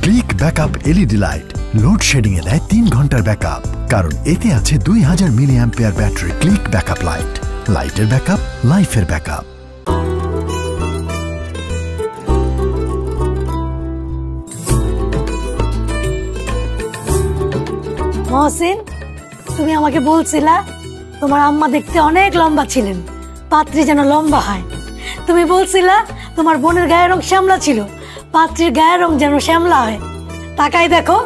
Click backup LED light load shedding এ দেয় 3 ঘন্টার ব্যাকআপ, কারণ এতে আছে 2000 milli ampere battery. Click backup light, লাইটের ব্যাকআপ, লাইফের ব্যাকআপ। মহসিন, তুমি আমাকে বলছিলা তোমার আম্মা দেখতে অনেক লম্বা ছিলেন, পাত্রী যেন লম্বা হয়। তুমি বলছিলা তোমার বোনের গায়ের রং শ্যামলা ছিল, পাত্রীর গায়ের রং যেন শ্যামলা হয়। তাকাই দেখো,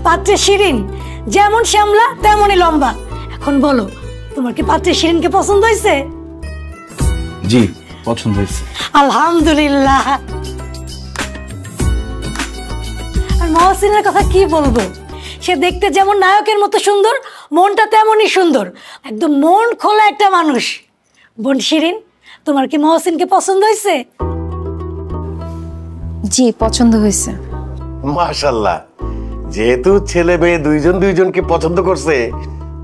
পাত্রী শিরিন যেমন শ্যামলা তেমনই লম্বা। এখন বলো, তোমার কি পাত্রী শিরিনকে পছন্দ হয়েছে? জি, পছন্দ হয়েছে। আলহামদুলিল্লাহ। আর মহসিনের কথা কি বলবো, সে দেখতে যেমন নায়কের মতো সুন্দর, মনটা তেমনই সুন্দর, একদম মন খোলা একটা মানুষ। বোন শিরিন, তোমার কি মহসিনকে পছন্দ হয়েছে? জি, পছন্দ হয়েছে। মাশাআল্লাহ, যেহেতু ছেলে মেয়ে দুইজন দুইজনকে পছন্দ করছে,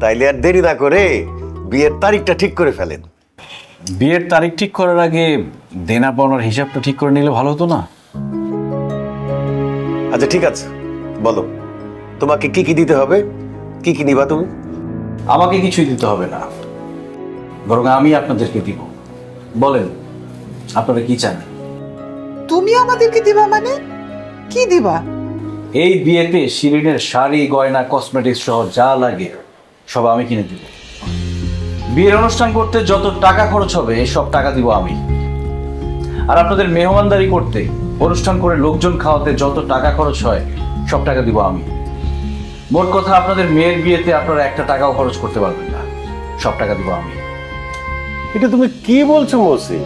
তাইলে আর দেরি না করে বিয়ের তারিখটা ঠিক করে ফেলেন। বিয়ের তারিখ ঠিক করার আগে দেনা পাওনার হিসাবটা ঠিক করে নিলে ভালো হতো না? আচ্ছা ঠিক আছে, বলো তোমাকে কি কি দিতে হবে, কি কি নিবা তুমি? আমাকে কিছুই দিতে হবে না, বরং আমি আপনাদেরকে দিব। বলেন আপনারা কি চান? তুমি আমাদেরকে দিবা মানে কি দিবা? এই বিয়েতে শিরিনের শাড়ি, গয়না, কসমেটিক্স সহ যা লাগে সব আমি কিনে দিব। বিয়ের অনুষ্ঠান করতে যত টাকা খরচ হবে সব টাকা দিব আমি। আর আপনাদের মেহমানদারি করতে, অনুষ্ঠান করে লোকজন খাওয়াতে যত টাকা খরচ হয় সব টাকা দিব আমি। মোট কথা, আপনাদের মেয়ের বিয়েতে আপনারা একটা টাকাও খরচ করতে পারবেন না, সব টাকা দিব আমি। এটা তুমি কি বলছো মহসিন?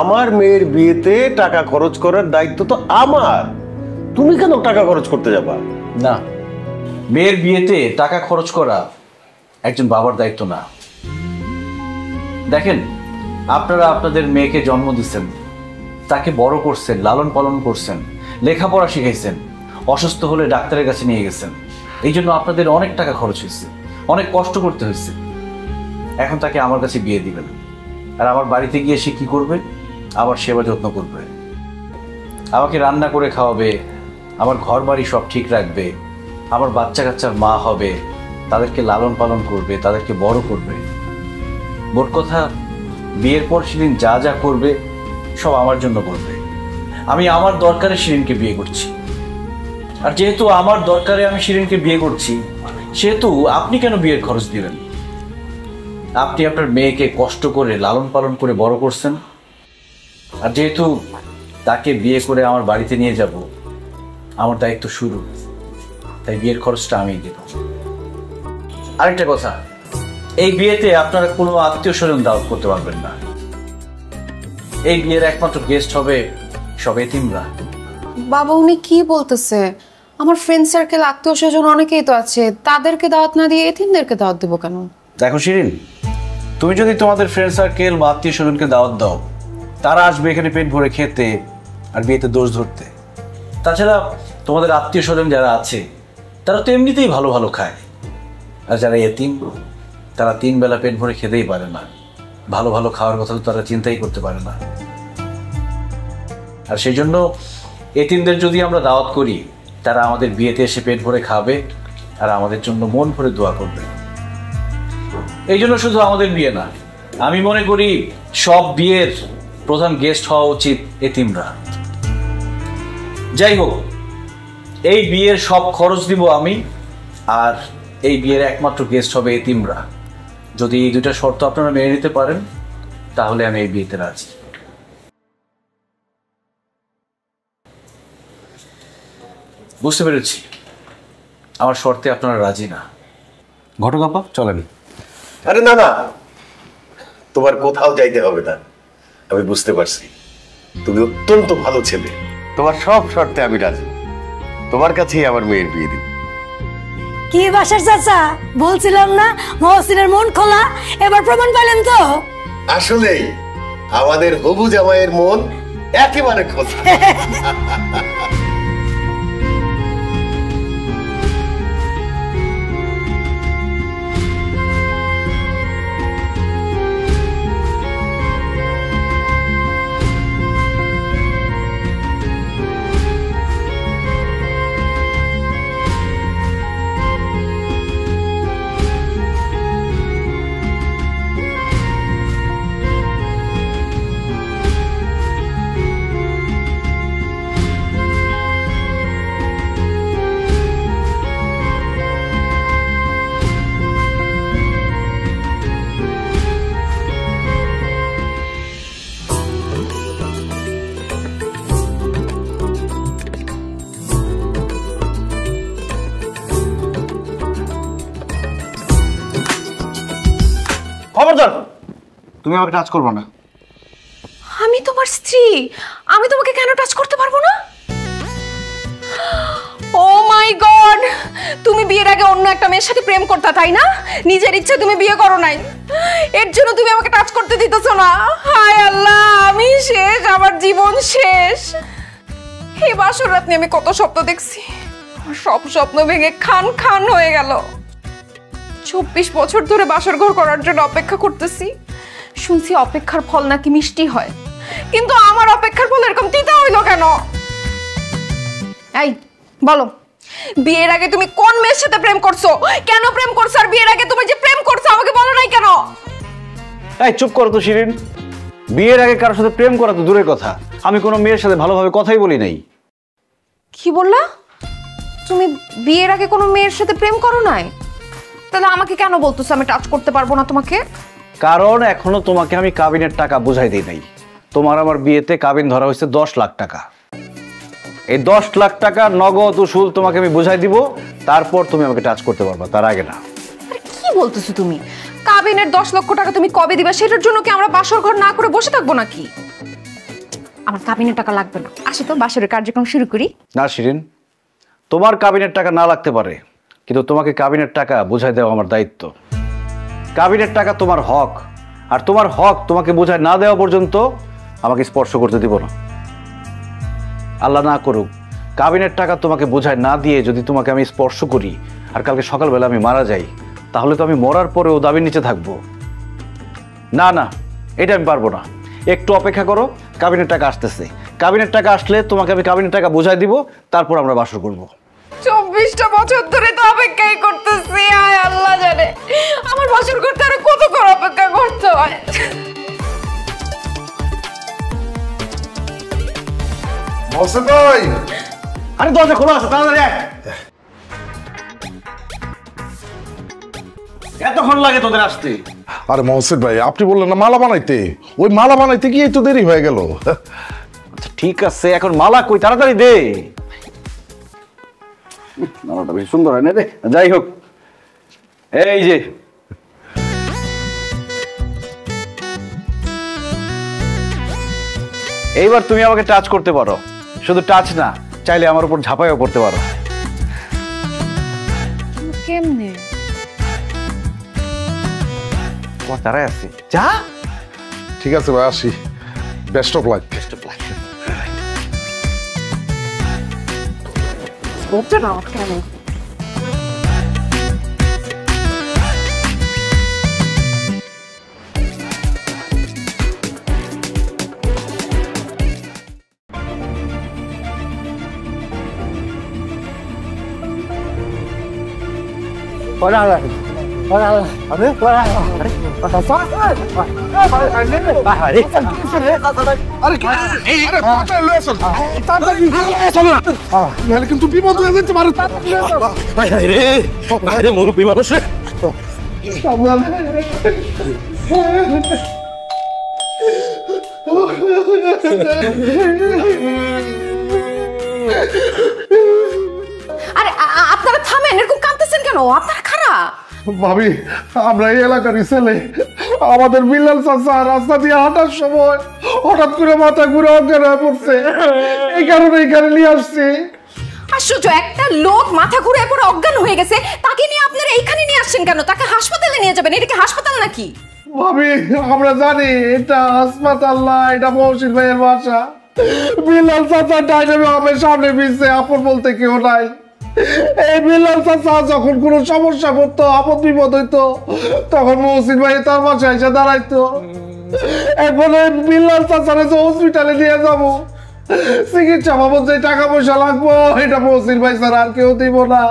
আমার মেয়ের বিয়েতে টাকা খরচ করার দায়িত্ব তো আমার, তুমি কেন টাকা খরচ করতে যাবা? না, মেয়ের বিয়েতে টাকা খরচ করা একজন বাবার দায়িত্ব না। দেখেন, আপনারা আপনাদের মেয়েকে জন্ম দিচ্ছেন, তাকে বড় করছেন, লালন পালন করছেন, লেখাপড়া শিখাইছেন, অসুস্থ হলে ডাক্তারের কাছে নিয়ে গেছেন। এই জন্য আপনাদের অনেক টাকা খরচ হয়েছে, অনেক কষ্ট করতে হয়েছে। এখন তাকে আমার কাছে বিয়ে দিবেন, আর আমার বাড়িতে গিয়ে সে কি করবে? আমার সেবা যত্ন করবে, আমাকে রান্না করে খাওয়াবে, আমার ঘর বাড়ি সব ঠিক রাখবে, আমার বাচ্চা কাচ্চার মা হবে, তাদেরকে লালন পালন করবে, তাদেরকে বড় করবে। মোট কথা, বিয়ের পর শিরিন যা যা করবে সব আমার জন্য করবে। আমি আমার দরকারে শিরিনকে বিয়ে করছি, আর যেহেতু আমার দরকারে আমি শিরিনকে বিয়ে করছি, সেহেতু আপনি কেন বিয়ের খরচ দিবেন? আপনি আপনার মেয়েকে কষ্ট করে লালন পালন করে বড় করছেন, আর যেহেতু তাকে বিয়ে করে আমার বাড়িতে নিয়ে যাব, আমার দায়িত্ব শুরু, তাই বিয়ের খরচটা আমিই দেব। আরেকটা কথা, এই বিয়েতে আপনারা কোনো আত্মীয় স্বজন দাওয়াত করতে পারবেন না। এই বিয়ের একমাত্র গেস্ট হবে সব এতিমরা। বাবা, উনি কি বলতেছে? আমার ফ্রেন্ড সার্কেল, আত্মীয় স্বজন অনেকেই তো আছে, তাদেরকে দাওয়াত না দিয়ে এতিমদেরকে দাওয়াত দেবো কেন? দেখো শিরিন, তুমি যদি তোমাদের ফ্রেন্ড সার্কেল বা আত্মীয় স্বজনকে দাওয়াত দাও, তারা আসবে এখানে পেট ভরে খেতে আর বিয়েতে দোষ ধরতে। তাছাড়া তোমাদের আত্মীয় স্বজন যারা আছে তারা তো এমনিতেই ভালো ভালো খায়, আর যারা এতিম তারা 3 বেলা পেট ভরে খেতেই পারে না, ভালো ভালো খাওয়ার কথা তো তারা চিন্তাই করতে পারে না। আর সেই জন্য এতিমদের যদি আমরা দাওয়াত করি, তারা আমাদের বিয়েতে এসে পেট ভরে খাবে আর আমাদের জন্য মন ভরে দোয়া করবে। এই জন্য শুধু আমাদের বিয়ে না, আমি মনে করি সব বিয়ের প্রধান গেস্ট হওয়া উচিত এতিমরা। যাই হোক, এই বিয়ের সব খরচ দিব আমি, আর এই বিয়ের একমাত্র গেস্ট হবে এতিমরা। যদি এই দুটা শর্ত আপনারা মেনে নিতে পারেন, তাহলে আমি এই বিয়েতে রাজি। বুঝতে পেরেছি, আমার শর্তে আপনারা রাজি না। ঘটক আপা, চলেন। আরে না না, তোমার কোথাও যাইতে হবে না। আমি বুঝতে পারছি তুমি অত্যন্ত ভালো ছেলে, তোমার সব শর্তে আমি রাজি। তোমার কাছেই আমার মেয়ের বিয়ে দিব। কি বাসার চাচা, বলছিলাম না মহসিনের মন খোলা, এবার প্রমাণ পেলেন তো? আসলেই আমাদের হবু জামাইয়ের মন একেবারে খোলা। ধর। তুমি আমাকে টাচ করবে না। আমি তোমার স্ত্রী, আমি তোমাকে কেন টাচ করতে পারবো না? ও মাই গড, তুমি বিয়ের আগে অন্য একটা মেয়ের সাথে প্রেম করতে, তাই না? নিজের ইচ্ছে তুমি বিয়ে করো নাই, এর জন্য তুমি আমাকে টাচ করতে দিতেছো না। হায় আল্লাহ, আমি শেষ, আমার জীবন শেষ। এই বাসর রাত নিয়ে আমি কত স্বপ্ন দেখছি, সব স্বপ্ন ভেঙে খান খান হয়ে গেল। 24 বছর ধরে বাসর ঘর করার জন্য অপেক্ষা করতেছি। শুনছি অপেক্ষার ফল নাকি মিষ্টি হয়, কিন্তু আমার অপেক্ষার ফল এরকম তিতা হইলো কেন? এই বলো, বিয়ের আগে তুমি কোন মেয়ের সাথে প্রেম করছো, কেন প্রেম করছো? আর বিয়ের আগে তুমি যে প্রেম করছো আমাকে বলো নাই কেন? এই চুপ করো তো শিরিন। বিয়ের আগে কারোর সাথে প্রেম করা তো দূরের কথা, আমি কোনো মেয়ের সাথে ভালোভাবে কথাই বলি নাই। কি বললা? তুমি বিয়ের আগে কোনো মেয়ের সাথে প্রেম করো নাই? তাহলে আমাকে কেন বলতেছো আমি টাচ করতে পারবো না তোমাকে? কারণ এখনো তোমাকে আমি কাবিনের টাকা বুঝাই দিই নাই। তোমার আমার বিয়েতে কাবিন ধরা হয়েছে 10 লাখ টাকা। এই 10 লাখ টাকা নগদ উসুল তোমাকে আমি বুঝাই দিব, তারপর তুমি আমাকে টাচ করতে পারবা, তার আগে না। আরে কি বলতেছো তুমি? কাবিনের 10 লক্ষ টাকা তুমি কবে দিবা? সেটার জন্য কি আমরা বাসর ঘর না করে বসে থাকবো নাকি? আমার কাবিনের টাকা লাগবে না, আসো তো বাসরের কার্যক্রম শুরু করি। না শিরিন, তোমার কাবিনের টাকা না লাগতে পারে, কিন্তু তোমাকে কাবিনের টাকা বুঝাই দেওয়া আমার দায়িত্ব। কাবিনের টাকা তোমার হক, আর তোমার হক তোমাকে বুঝাই না দেওয়া পর্যন্ত আমাকে স্পর্শ করতে দিব না। আল্লাহ না করুক, কাবিনের টাকা তোমাকে বুঝাই না দিয়ে যদি তোমাকে আমি স্পর্শ করি আর কালকে সকালবেলা আমি মারা যাই, তাহলে তো আমি মরার পরেও দাবির নিচে থাকবো। না না, এটা আমি পারবো না। একটু অপেক্ষা করো, কাবিনের টাকা আসতেছে। কাবিনের টাকা আসলে তোমাকে আমি কাবিনের টাকা বুঝাই দিব, তারপর আমরা বাসর করবো। 24টা বছর ধরে তো অপেক্ষাই করতেছি, আয় আল্লাহ জানে আমার বাসর করতে আরো কত করে অপেক্ষা করতে হয়। মহসিন ভাই, আরে দরজা খোলা আছে, তাড়াতাড়ি আয়। এতক্ষণ লাগে তোদের আসতে? আরে মহসিন ভাই, আপনি বললেন না মালা বানাইতে, ওই মালা বানাইতে গিয়ে তো দেরি হয়ে গেল। আচ্ছা ঠিক আছে, এখন মালা কই, তাড়াতাড়ি দে। মালাটা বেশ সুন্দর হয় না রে? যাই হোক, এই যে এইবার তুমি আমাকে টাচ করতে পারো। শুধু টাচ না, চাইলে আমার উপর ঝাঁপাইও করতে পারো। কেমনে? তোমার তারাই আছে, যা। ঠিক আছে ভাই, আসি। Best of luck. বলতে না কেন? কিন্তু বিপদ হয়ে যেতে পারে। মুরব্বী মানুষ রে। আরে আপনারা থামেন, এরকম কাঁদতেছেন কেন? আপনারা খারাপ। ভাবি, আমরা এই এলাকারই ছেলে। আমাদের বিল্লাল চাচা রাস্তা দিয়ে হাঁটার সময় হঠাৎ করে মাথা ঘুরে অজ্ঞান হয়ে পড়ছে, এই কারণে এখানে নিয়ে আসছি। আশ্চর্য, একটা লোক মাথা ঘুরে পড়ে অজ্ঞান হয়ে গেছে, তাকে নিয়ে আপনারা এইখানে নিয়ে আসছেন কেন? তাকে হাসপাতালে নিয়ে যাবেন। এটা কি হাসপাতাল নাকি? ভাবি, আমরা জানি এটা হাসপাতাল না, এটা মহসিন ভাইয়ের বাসা। বিল্লাল চাচা ডাইনামে আমার সামনে পিছনে আপন বলতে কেউ নাই। এই বিল্লাল চাচা যখন কোনো সমস্যা পড়তো, আপদ বিপদ হইতো, তখন মহসিন ভাই তার বাসায় এসে দাঁড়াইতো। এখন এই বিল্লাল চাচারে যে হসপিটালে নিয়ে যাবো, চিকিৎসা বাবদ যে টাকা পয়সা লাগবো, এটা মহসিন ভাই স্যার আর কেউ দিব না।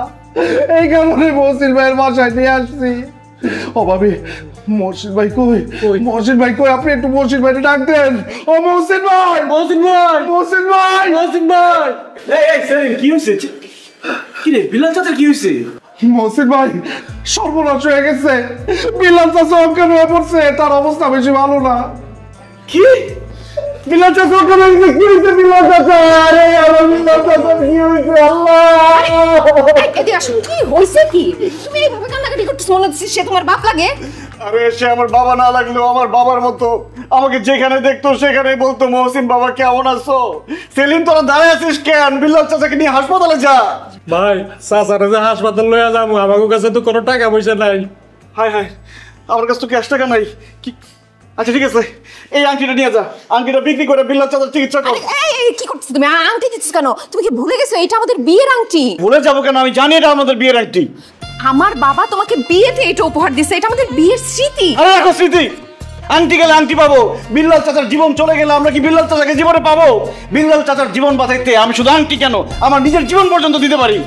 এই কারণে মহসিন ভাইয়ের বাসায় নিয়ে আসছি। ও ভাবি, মহসিন ভাই কই? মহসিন ভাই কই? আপনি একটু মহসিন ভাইকে ডাক দেন। ও মহসিন ভাই, মহসিন ভাই, মহসিন ভাই, মহসিন ভাই। এই সেলিম, কি হইছে? কি রে, বিল্লাল চাচা কি হইছে? মহসিন ভাই, সর্বনাশ হয়ে গেছে। বিল্লাল চাচা অজ্ঞান হয়ে পড়ছে, তার অবস্থা বেশি ভালো না। কি? বিলাল চাচা ওখানে কি হয়েছে? বিলাল চাচা, আরে আমার বিলাল চাচা কি হয়েছে? আল্লাহ, এদিকে আসুন, কি হয়েছে কি? তুমি এইভাবে কান্নাকাটি করতেছ, মনে হচ্ছে সে তোমার বাপ লাগে। আরে সে আমার বাবা না লাগলেও আমার বাবার মতো, আমাকে যেখানে দেখতো সেখানেই বলতো মহসিন বাবা কেমন আছো? সেলিম তোরা দাঁড়ায় আছিস কেন? বিলাল চাচাকে নিয়ে হাসপাতালে যা। ভাই চাচারে যে হাসপাতাল লইয়া যাবো, আমার কাছে তো কোনো টাকা পয়সা নাই। হায় হায়, আমার কাছে তো ক্যাশ টাকা নাই। কি, আচ্ছা ঠিক আছে, এই আংটিটা নিয়ে যা, আংটিটা বিক্রি করে বিলাল চাচার চিকিৎসা কর। এই কি করতেছ তুমি? আংটি দিচ্ছিস কেন? তুমি কি ভুলে গেছো এটা আমাদের বিয়ের আংটি? ভুলে যাবো কেন? আমি জানি এটা আমাদের বিয়ের আংটি। আমার বাবা তোমাকে বিয়েতে এটা উপহার দিছে, এটা আমাদের বিয়ের স্মৃতি। আরে দেখো স্মৃতি, আংটি গেলে আংটি পাবো, বিল্লাল চাচার জীবন চলে গেলে আমরা কি বিল্লাল চাচাকে জীবনে পাবো? বিল্লাল চাচার জীবন বাঁচাইতে আমি শুধু আংটি কেন, আমার নিজের জীবন পর্যন্ত দিতে পারি।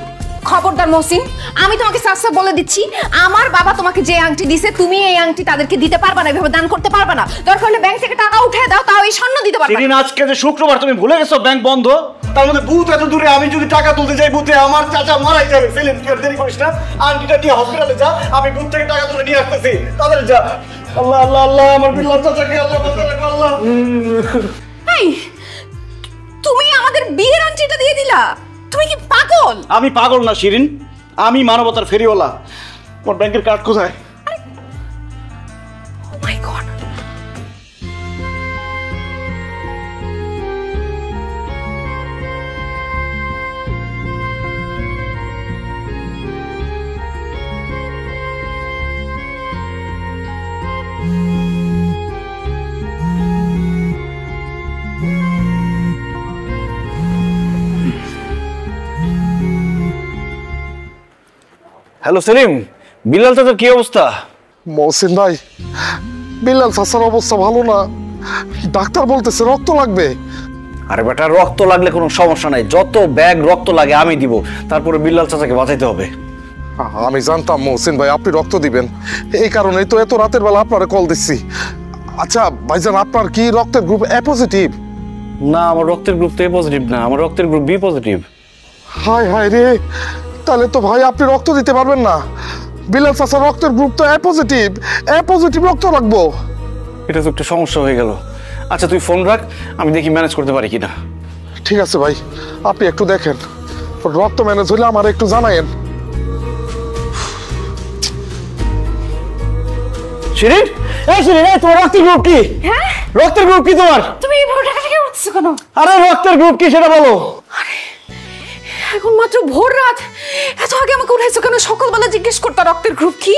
খবরদার মহসিন, আমি তোমাকে সাফসাফ বলে দিচ্ছি, আমার বাবা তোমাকে যে আংটি দিছে তুমি এই আংটি তাদেরকে দিতে পারবা না, এভাবে দান করতে পারবা না। দরকার হলে ব্যাংক থেকে টাকা উঠে দাও, তাও এই স্বর্ণ দিতে পারবা না। সেদিন আজকে যে শুক্রবার, তুমি ভুলে গেছো ব্যাংক বন্ধ? তার মধ্যে বুথ এত দূরে, আমি যদি টাকা তুলতে যাই বুথে আমার চাচা মারাই যাবে। সেলিম তুই আর দেরি করিস না, আংটিটা নিয়ে হসপিটালে যা, আমি বুথ থেকে টাকা তুলে নিয়ে আসতেছি, তাদের যা। আল্লাহ আল্লাহ আল্লাহ, আমার বিল্লাল চাচাকে আল্লাহ বাঁচালে আল্লাহ। এই তুমি আমাদের বিয়ের আংটিটা দিয়ে দিলা? তুমি কি পাগল? আমি পাগল না শিরিন, আমি মানবতার ফেরিওয়ালা। ওর ব্যাংকের কার্ড কোথায়? ও মাই গড, হ্যালো সেলিম, বিল্লাল চাচার কি অবস্থা? মহসিন ভাই, বিলাল চাচার অবস্থা ভালো না, ডাক্তার বলতেছে রক্ত লাগবে। আরে বেটা, রক্ত লাগলে কোনো সমস্যা নাই, যত ব্যাগ রক্ত লাগে আমি দিব, তারপরে বিল্লাল চাচাকে বাঁচাইতে হবে। আমি জানতাম মহসিন ভাই আপনি রক্ত দিবেন, এই কারণেই তো এত রাতের বেলা আপনারে কল দিচ্ছি। আচ্ছা ভাইজান, আপনার কি রক্তের গ্রুপ এ পজিটিভ? না, আমার রক্তের গ্রুপ তো এ পজিটিভ না, আমার রক্তের গ্রুপ বি পজিটিভ। হায় হায় রে, তাহলে তো ভাই আপনি রক্ত দিতে পারবেন না। বিলাল চাচার রক্তের গ্রুপ তো এ পজিটিভ রক্ত লাগবো। এটা তো একটা সমস্যা হয়ে গেল। আচ্ছা তুই ফোন রাখ, আমি দেখি ম্যানেজ করতে পারি কিনা। ঠিক আছে ভাই, আপনি একটু দেখেন, রক্ত ম্যানেজ হইলে আমার একটু জানায়েন। শিরিন, এই শিরিন, এই তোমার রক্তের গ্রুপ কি? হ্যাঁ, রক্তের গ্রুপ কি তোমার? তুমি এইভাবে টাকাটাকি করতেছো কেন? আরে রক্তের গ্রুপ কি সেটা বলো। এখন মাত্র ভোর রাত, এত আগে আমাকে উঠাইছো কেন? সকালবেলা জিজ্ঞেস করতে রক্তের গ্রুপ কি?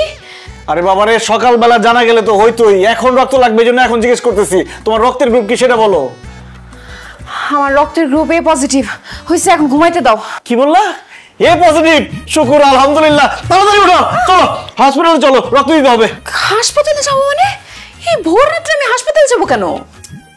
আরে বাবারে, সকালবেলা জানা গেলে তো হইতোই, এখন রক্ত লাগবে জন্য এখন জিজ্ঞেস করতেছি। তোমার রক্তের গ্রুপ কি সেটা বলো। আমার রক্তের গ্রুপ এ পজিটিভ হয়েছে, এখন ঘুমাইতে দাও। কি বললা? এ পজিটিভ? শুকুর আলহামদুলিল্লাহ, তাড়াতাড়ি উঠো, চলো হসপিটালে চলো, রক্ত দিতে হবে। হাসপাতালে যাবো মানে? এই ভোর রাত্রে আমি হাসপাতালে যাবো কেন?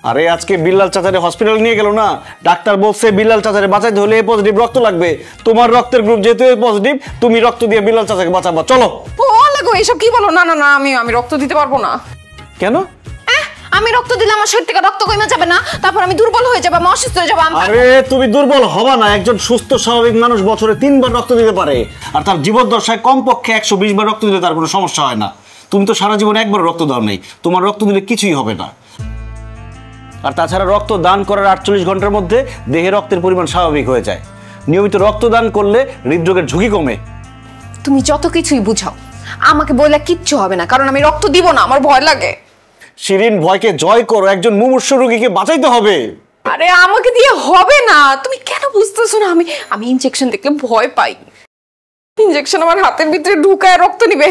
আরে আজকে বিল্লাল চাচারে হসপিটালে নিয়ে গেল না, ডাক্তার বলছে বিল্লাল চাচারে বাঁচাইতে হলে এ পজিটিভ রক্ত লাগবে। তোমার রক্তের গ্রুপ যেহেতু এ পজিটিভ, তুমি রক্ত দিয়ে বিল্লাল চাচাকে বাঁচাবা, চলো। ও লাগো, এসব কি বলো? না না না, আমি রক্ত দিতে পারবো না। কেন? আমি রক্ত দিলে আমার শরীর থেকে রক্ত কমে যাবে না, তারপর আমি দুর্বল হয়ে যাবো, আমি অসুস্থ হয়ে যাবো। আরে তুমি দুর্বল হবা না, একজন সুস্থ স্বাভাবিক মানুষ বছরে 3 বার রক্ত দিতে পারে, আর তার জীবদ্দশায় কমপক্ষে 120 বার রক্ত দিলে তার কোনো সমস্যা হয় না। তুমি তো সারা জীবনে একবার রক্ত দাও নাই, তোমার রক্ত দিলে কিছুই হবে না। আর তাছাড়া রক্ত দান করার 48 ঘন্টার মধ্যে দেহে রক্তের পরিমাণ স্বাভাবিক হয়ে যায়। নিয়মিত রক্তদান করলে হৃদরোগের ঝুঁকি কমে। তুমি যত কিছুই বুঝাও, আমাকে বললে কিচ্ছু হবে না, কারণ আমি রক্ত দিব না, আমার ভয় লাগে। শিরিন, ভয়কে জয় করো, একজন মুমূর্ষু রোগীকে বাঁচাইতে হবে। আরে আমাকে দিয়ে হবে না, তুমি কেন বুঝতেছো না? আমি ইনজেকশন দেখলে ভয় পাই। ইনজেকশন আমার হাতের ভিতরে ঢুকায় রক্ত নিবে,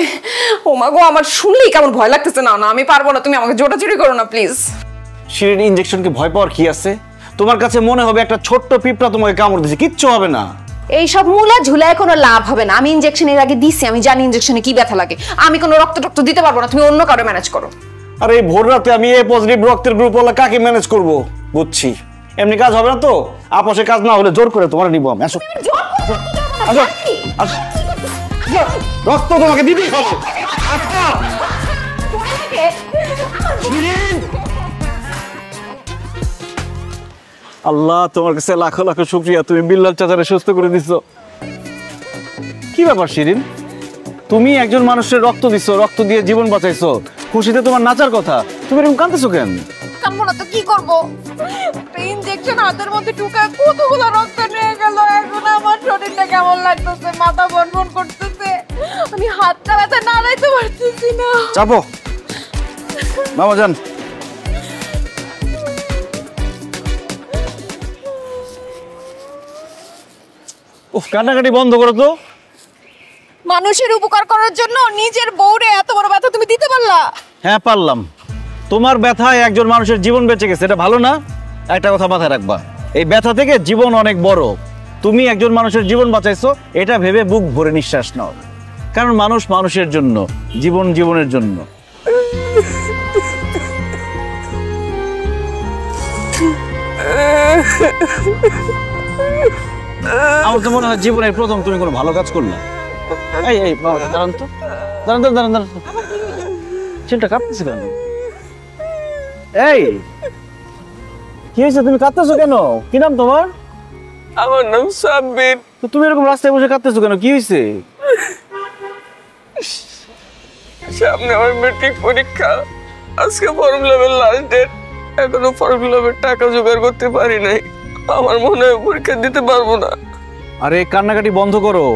ও মা গো, আমার শুনলেই কেমন ভয় লাগতেছে। না না, আমি পারবো না, তুমি আমাকে জোটাজুটি করো না প্লিজ। শিরিন, ইনজেকশনকে ভয় পাওয়ার কি আছে? তোমার কাছে মনে হবে একটা ছোট্ট পিঁপড়া তোমাকে কামড় দিয়েছে, কিচ্ছু হবে না। এইসব মূলা ঝুলায় কোনো লাভ হবে না। আমি ইনজেকশনের আগে দিছি, আমি জানি ইনজেকশনে কি ব্যথা লাগে। আমি কোনো রক্ত দিতে পারবো না, তুমি অন্য কারো ম্যানেজ করো। আরে এই ভোর রাতে আমি এ পজিটিভ রক্তের গ্রুপ ওলা কাকে ম্যানেজ করব? বুঝছি, এমনি কাজ হবে না তো, আপসে কাজ না হলে জোর করে তোমার নিব আমি। আসো আসো আসো, রক্ত তোমাকে দিতেই হবে। আল্লাহ, তোমার কাছে লাখো লাখো শুকরিয়া, তুমি বিল্লাল চাচারে সুস্থ করে দিছো। কি ব্যাপার শিরিন, তুমি একজন মানুষের রক্ত দিছো, রক্ত দিয়ে জীবন বাঁচাইছো, খুশিতে তোমার নাচার কথা, তুমি এরকম কাঁদতেছো কেন? জানবো না তো কি করবো? ইনজেকশন হাতের মধ্যে ঢুকায় কতগুলো রক্ত নিয়ে গেল। এখন আমার শরীরটা কেমন লাগতেছে, মাথা বনবন করতেছে, আমি হাতটা ব্যথা নাড়াইতে পারতেছি না। চাপো মামা যান। উফ, কান্নাকাটি বন্ধ করো তো। মানুষের উপকার করার জন্য নিজের বউরে এত বড় ব্যথা তুমি দিতে পারলা? হ্যাঁ পারলাম। তোমার ব্যথায় একজন মানুষের জীবন বেঁচে গেছে, এটা ভালো না? একটা কথা মাথায় রাখবা, এই ব্যথা থেকে জীবন অনেক বড়। তুমি একজন মানুষের জীবন বাঁচাইছো, এটা ভেবে বুক ভরে নিঃশ্বাস নাও, কারণ মানুষ মানুষের জন্য, জীবন জীবনের জন্য। আমার তো মনে হয় জীবনের প্রথম তুমি কোনো ভালো কাজ করলে। এই এই বাবা, দাঁড়ান তো, দাঁড়ান দাঁড়ান দাঁড়ান দাঁড়ান, ছেলেটা কাঁপতেছে কেন? এই কি হয়েছে, তুমি কাঁদতেছো কেন? কি নাম তোমার? আমার নাম সাব্বির। তো তুমি এরকম রাস্তায় বসে কাঁদতেছো কেন, কি হয়েছে? সামনে আমার মেট্রিক পরীক্ষা, আজকে ফর্ম ফিলাপের লাস্ট ডেট, এখনো ফর্ম ফিলাপের টাকা জোগাড় করতে পারি নাই। আমার মনে হয় পরীক্ষা দিতে পারবো না। আরে কান্নাকাটি বন্ধ করো,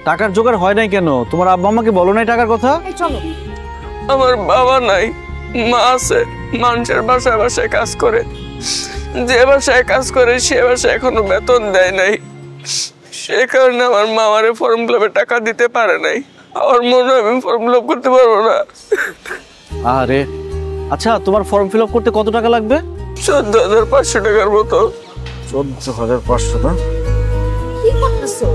টাকার জোগাড় হয় নাই কেন? তোমার আব্বা আমাকে বলো নাই টাকার কথা? চলো। আমার বাবা নাই, মা আছে, মানুষের বাসায় বাসায় কাজ করে। যে বাসায় কাজ করে সে বাসায় এখনো বেতন দেয় নাই, সে কারণে আমার মা আমারে ফর্ম ফিলাপের টাকা দিতে পারে নাই। আমার মনে হয় আমি ফর্ম ফিলাপ করতে পারবো না। আরে আচ্ছা, তোমার ফর্ম ফিল আপ করতে কত টাকা লাগবে? 14,500 টাকার মতো। 14,500 না? কি করতেছো?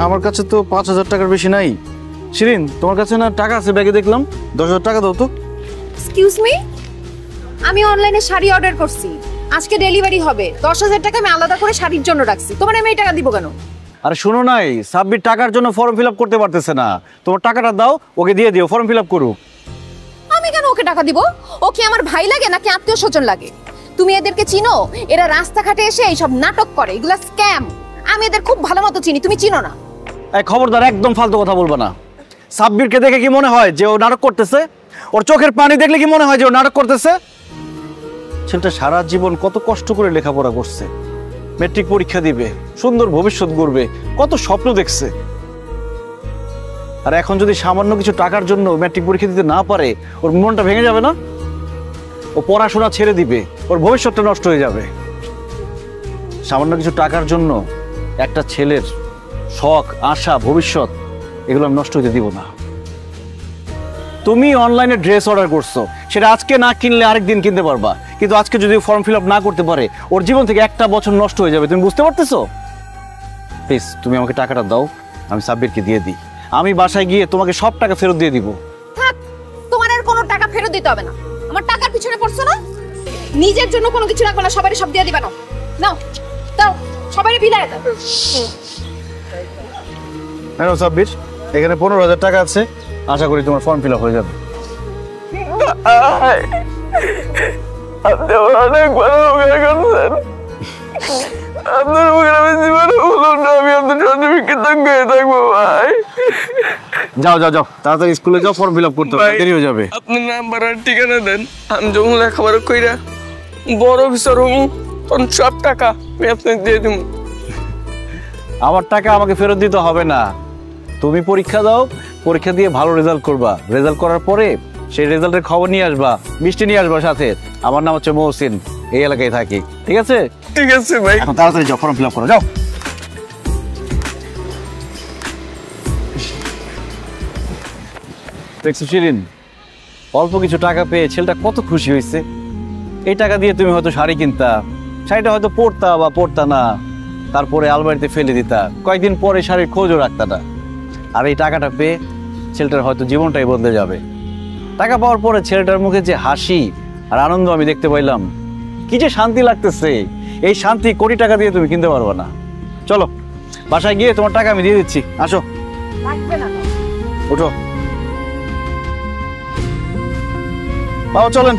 আমার কাছে তো 5,000 টাকার বেশি নাই। শিরিন, তোমার কাছে না টাকা আছে? ব্যাগে দেখলাম 10,000 টাকা দাও তো। এক্সকিউজ মি, আমি অনলাইনে শাড়ি অর্ডার করছি, আজকে ডেলিভারি হবে। 10,000 টাকা আমি আলাদা করে শাড়ির জন্য রাখছি, তোমার আমি এই টাকা দিব কেন? আরে শোনো নাই, সাব্বির টাকার জন্য ফর্ম ফিল আপ করতে পারতেছে না, তোমার টাকাটা দাও, ওকে দিয়ে দিও, ফর্ম ফিল আপ করুক। আমি কেন ওকে টাকা দিব? ও কি আমার ভাই লাগে নাকি আত্মীয় স্বজন লাগে? তুমি এদেরকে চিনো? এরা রাস্তাঘাটে এসে এইসব নাটক করে, এগুলা স্ক্যাম। আমি এদের খুব ভালো মতো চিনি, তুমি চিনো না? এই খবরদার, একদম ফালতু কথা বলবা না। সাব্বিরকে দেখে কি মনে হয় যে ও নাটক করতেছে? ওর চোখের পানি দেখলে কি মনে হয় যে ও নাটক করতেছে? ছেলেটা সারা জীবন কত কষ্ট করে লেখাপড়া করছে, মেট্রিক পরীক্ষা দিবে, সুন্দর ভবিষ্যৎ গড়বে, কত স্বপ্ন দেখছে। আর এখন যদি সামান্য কিছু টাকার জন্য মেট্রিক পরীক্ষা দিতে না পারে, ওর মনটা ভেঙে যাবে না? ও পড়াশোনা ছেড়ে দিবে, ওর ভবিষ্যৎটা নষ্ট হয়ে যাবে। সামান্য কিছু টাকার জন্য একটা ছেলের শখ, আশা, ভবিষ্যৎ, এগুলো আমি নষ্ট হতে দিব না। তুমি অনলাইনে ড্রেস অর্ডার করছো, সেটা আজকে না কিনলে আরেকদিন কিনতে পারবা, কিন্তু আজকে যদি ফর্ম ফিল আপ না করতে পারে, ওর জীবন থেকে একটা বছর নষ্ট হয়ে যাবে। তুমি বুঝতে পারতেছো? প্লিজ তুমি আমাকে টাকাটা দাও, আমি সাব্বিরকে দিয়ে দিই। আমি বাসায় গিয়ে তোমাকে সব টাকা ফেরত দিয়ে দিব। থাক, তোমার আর কোনো টাকা ফেরত দিতে হবে না। আমার টাকার পিছনে পড়ছো না? নিজের জন্য কোনো কিছু রাখবে না, সবারই সব দিয়ে দিবা। নাও দাও, সবারই বিলায় দাও। হ্যাঁ সাব্বির, এখানে 15,000 টাকা আছে, আশা করি তোমার ফর্ম ফিল আপ হয়ে যাবে। আপনি অনেক ভালো উপকার করছেন, আপনার উপকার আমি জীবনে বললাম না। আমি আপনার সার্টিফিকেট হয়ে থাকবো ভাই। যাও যাও যাও, তাড়াতাড়ি স্কুলে যাও, ফর্ম ফিল আপ করতে হবে, দেরি হয়ে যাবে। আপনার নাম্বার আর ঠিকানা দেন, আমি যখন লেখাপড়া কইরা বড় অফিসার হবো তখন সব টাকা আমি আপনাকে দিয়ে দিব। আমার টাকা আমাকে ফেরত দিতে হবে না, তুমি পরীক্ষা দাও, পরীক্ষা দিয়ে ভালো রেজাল্ট করবা, রেজাল্ট করার পরে সেই রেজাল্টের খবর নিয়ে আসবা, মিষ্টি নিয়ে আসবা সাথে। আমার নাম হচ্ছে মহসিন, এই এলাকায় থাকি, ঠিক আছে? ঠিক আছে ভাই। এখন তাড়াতাড়ি যাও, ফর্ম ফিল আপ করো, যাও। দেখছো শিরিন, অল্প কিছু টাকা পেয়ে ছেলেটা কত খুশি হয়েছে। এই টাকা দিয়ে তুমি হয়তো শাড়ি কিনতা, শাড়িটা হয়তো পরতা বা পরতা না, তারপরে আলমারিতে ফেলে দিতা, কয়েকদিন পরে শাড়ির খোঁজও রাখতা না। আর এই টাকাটা পেয়ে ছেলেটার হয়তো জীবনটাই বদলে যাবে। টাকা পাওয়ার পরে ছেলেটার মুখে যে হাসি আর আনন্দ আমি দেখতে পাইলাম, কি যে শান্তি লাগতেছে, এই শান্তি কোটি টাকা দিয়ে তুমি কিনতে পারবে না। চলো বাসায় গিয়ে তোমার টাকা আমি দিয়ে দিচ্ছি, আসো। লাগবে না, উঠো, বাবা চলেন।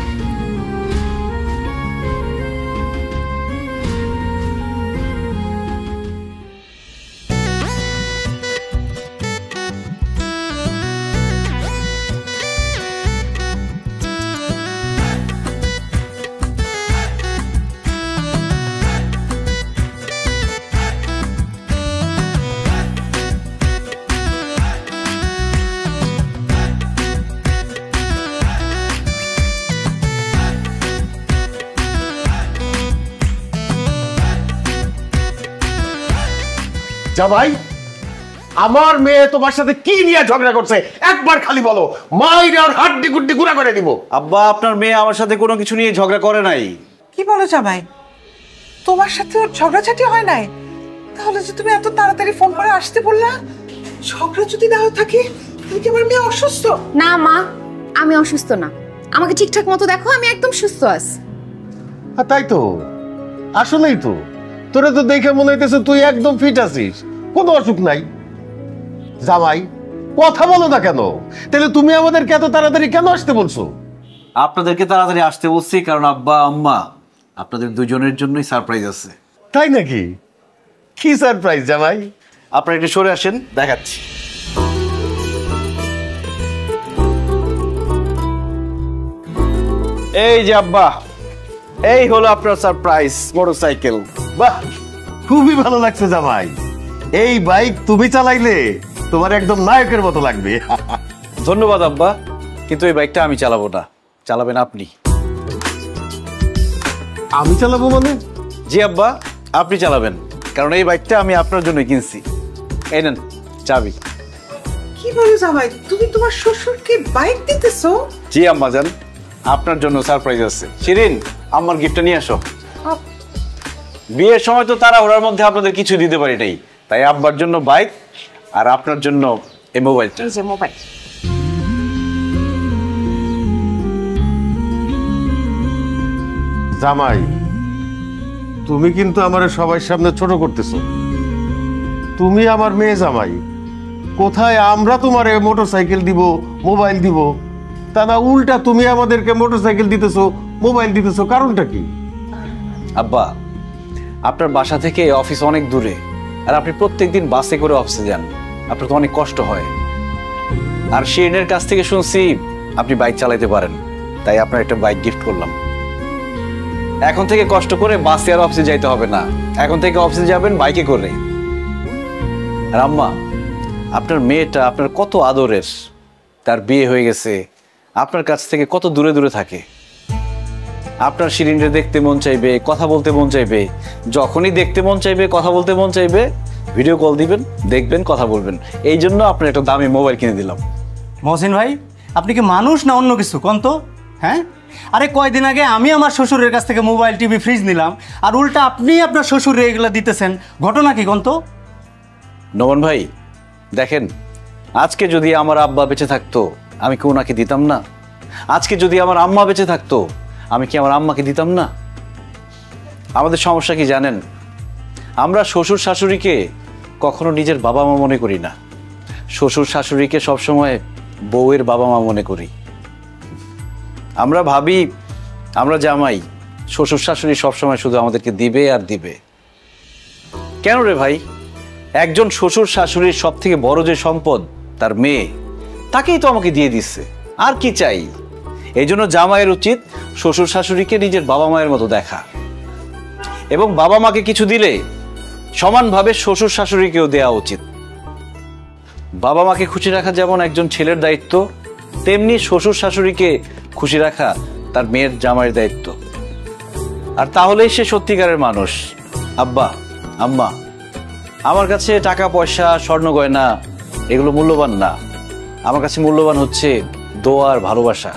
জামাই, আমার মেয়ে তোমার সাথে কি নিয়ে ঝগড়া করছে একবার খালি বলো, মাইরে আর হাড্ডি গুড্ডি গুঁড়া করে দিব। আব্বা, আপনার মেয়ে আমার সাথে কোনো কিছু নিয়ে ঝগড়া করে নাই। কি বলো জামাই, তোমার সাথে ওর ঝগড়াঝাটি হয় নাই? তাহলে যে তুমি এত তাড়াতাড়ি ফোন করে আসতে বললা, ঝগড়া যদি না থাকে তুমি কি আমার মেয়ে অসুস্থ? না মা, আমি অসুস্থ না, আমাকে ঠিকঠাক মতো দেখো, আমি একদম সুস্থ আছি। তাই তো, আসলেই তো, তোরা তো দেখে মনে হইতেছে তুই একদম ফিট আছিস, কোনো অসুখ নাই। জামাই, কথা বলো না কেন? তাহলে তুমি আমাদেরকে এত তাড়াতাড়ি কেন আসতে বলছো? আপনাদেরকে তাড়াতাড়ি আসতে বলছি কারণ আব্বা আম্মা আপনাদের দুজনের জন্যই সারপ্রাইজ আছে। তাই নাকি? কি সারপ্রাইজ জামাই? আপনারা একটু সরে আসেন, দেখাচ্ছি। এই যে আব্বা, এই হলো আপনার সারপ্রাইজ মোটরসাইকেল। বাহ, খুবই ভালো লাগছে জামাই। এই বাইক তুমি চালাইলে তোমার একদম নায়কের মতো লাগবে। ধন্যবাদ আব্বা, কিন্তু এই বাইকটা আমি চালাবো না, চালাবেন আপনি। আমি চালাবো মানে? জি আব্বা, আপনি চালাবেন, কারণ এই বাইকটা আমি আপনার জন্য কিনছি। এই নেন চাবি। কি বলো জামাই, তুমি তোমার শ্বশুরকে বাইক দিতেছো? জি আম্মা জান, আপনার জন্য সারপ্রাইজ আছে। শিরিন, আমার গিফটটা নিয়ে আসো। বিয়ের সময় তো তাড়াহুড়ার মধ্যে আপনাদের কিছু দিতে পারি নাই, তাই আব্বার জন্য বাইক আর আপনার জন্য এই মোবাইলটা। এই যে মোবাইল। জামাই, তুমি কিন্তু আমার সবার সামনে ছোট করতেছো। তুমি আমার মেয়ে জামাই, কোথায় আমরা তোমার মোটরসাইকেল দিব, মোবাইল দিব, তা না উল্টা তুমি আমাদেরকে মোটরসাইকেল দিতেছো, মোবাইল দিতেছো, কারণটা কি? আব্বা, আপনার বাসা থেকে অফিস অনেক দূরে, আর আপনি প্রত্যেকদিন বাসে করে অফিসে যান, আপনার তো অনেক কষ্ট হয়। আর শিরিনের কাছ থেকে শুনছি আপনি বাইক চালাইতে পারেন, তাই আপনার একটা বাইক গিফট করলাম। এখন থেকে কষ্ট করে বাসে আর অফিসে যাইতে হবে না, এখন থেকে অফিসে যাবেন বাইকে করে। আর আম্মা, আপনার মেয়েটা আপনার কত আদরের, তার বিয়ে হয়ে গেছে, আপনার কাছ থেকে কত দূরে দূরে থাকে। আপনার শিরিনরে দেখতে মন চাইবে, কথা বলতে মন চাইবে, যখনই দেখতে মন চাইবে, কথা বলতে মন চাইবে, ভিডিও কল দিবেন, দেখবেন, কথা বলবেন। এই জন্য আপনার একটা দামি মোবাইল কিনে দিলাম। মহসিন ভাই, আপনি কি মানুষ না অন্য কিছু কোন তো? হ্যাঁ, আরে কয়দিন আগে আমি আমার শ্বশুরের কাছ থেকে মোবাইল, টিভি, ফ্রিজ নিলাম, আর উল্টা আপনি আপনার শ্বশুরে এগুলো দিতেছেন, ঘটনা কি কোন তো? নোমান ভাই দেখেন, আজকে যদি আমার আব্বা বেঁচে থাকতো আমি কি ওনাকে দিতাম না? আজকে যদি আমার আম্মা বেঁচে থাকতো আমি কি আমার আম্মাকে দিতাম না? আমাদের সমস্যা কি জানেন? আমরা শ্বশুর শাশুড়িকে কখনো নিজের বাবা মা মনে করি না, শ্বশুর শাশুড়িকে সবসময় বউয়ের বাবা মা মনে করি। আমরা ভাবি আমরা জামাই, শ্বশুর শাশুড়ি সবসময় শুধু আমাদেরকে দিবে আর দিবে। কেন রে ভাই? একজন শ্বশুর শাশুড়ির সব থেকে বড় যে সম্পদ তার মেয়ে, তাকেই তো আমাকে দিয়ে দিচ্ছে, আর কি চাই? এই জন্য জামাইয়ের উচিত শ্বশুর শাশুড়িকে নিজের বাবা মায়ের মতো দেখা, এবং বাবা মাকে কিছু দিলে সমানভাবে শ্বশুর শাশুড়িকেও দেওয়া উচিত। বাবা মাকে খুশি রাখা যেমন একজন ছেলের দায়িত্ব, তেমনি শ্বশুর শাশুড়িকে খুশি রাখা তার মেয়ের জামাইয়ের দায়িত্ব। আর তাহলেই সে সত্যিকারের মানুষ। আব্বা আম্মা, আমার কাছে টাকা পয়সা, স্বর্ণ গয়না এগুলো মূল্যবান না, আমার কাছে মূল্যবান হচ্ছে দোয়া আর ভালোবাসা।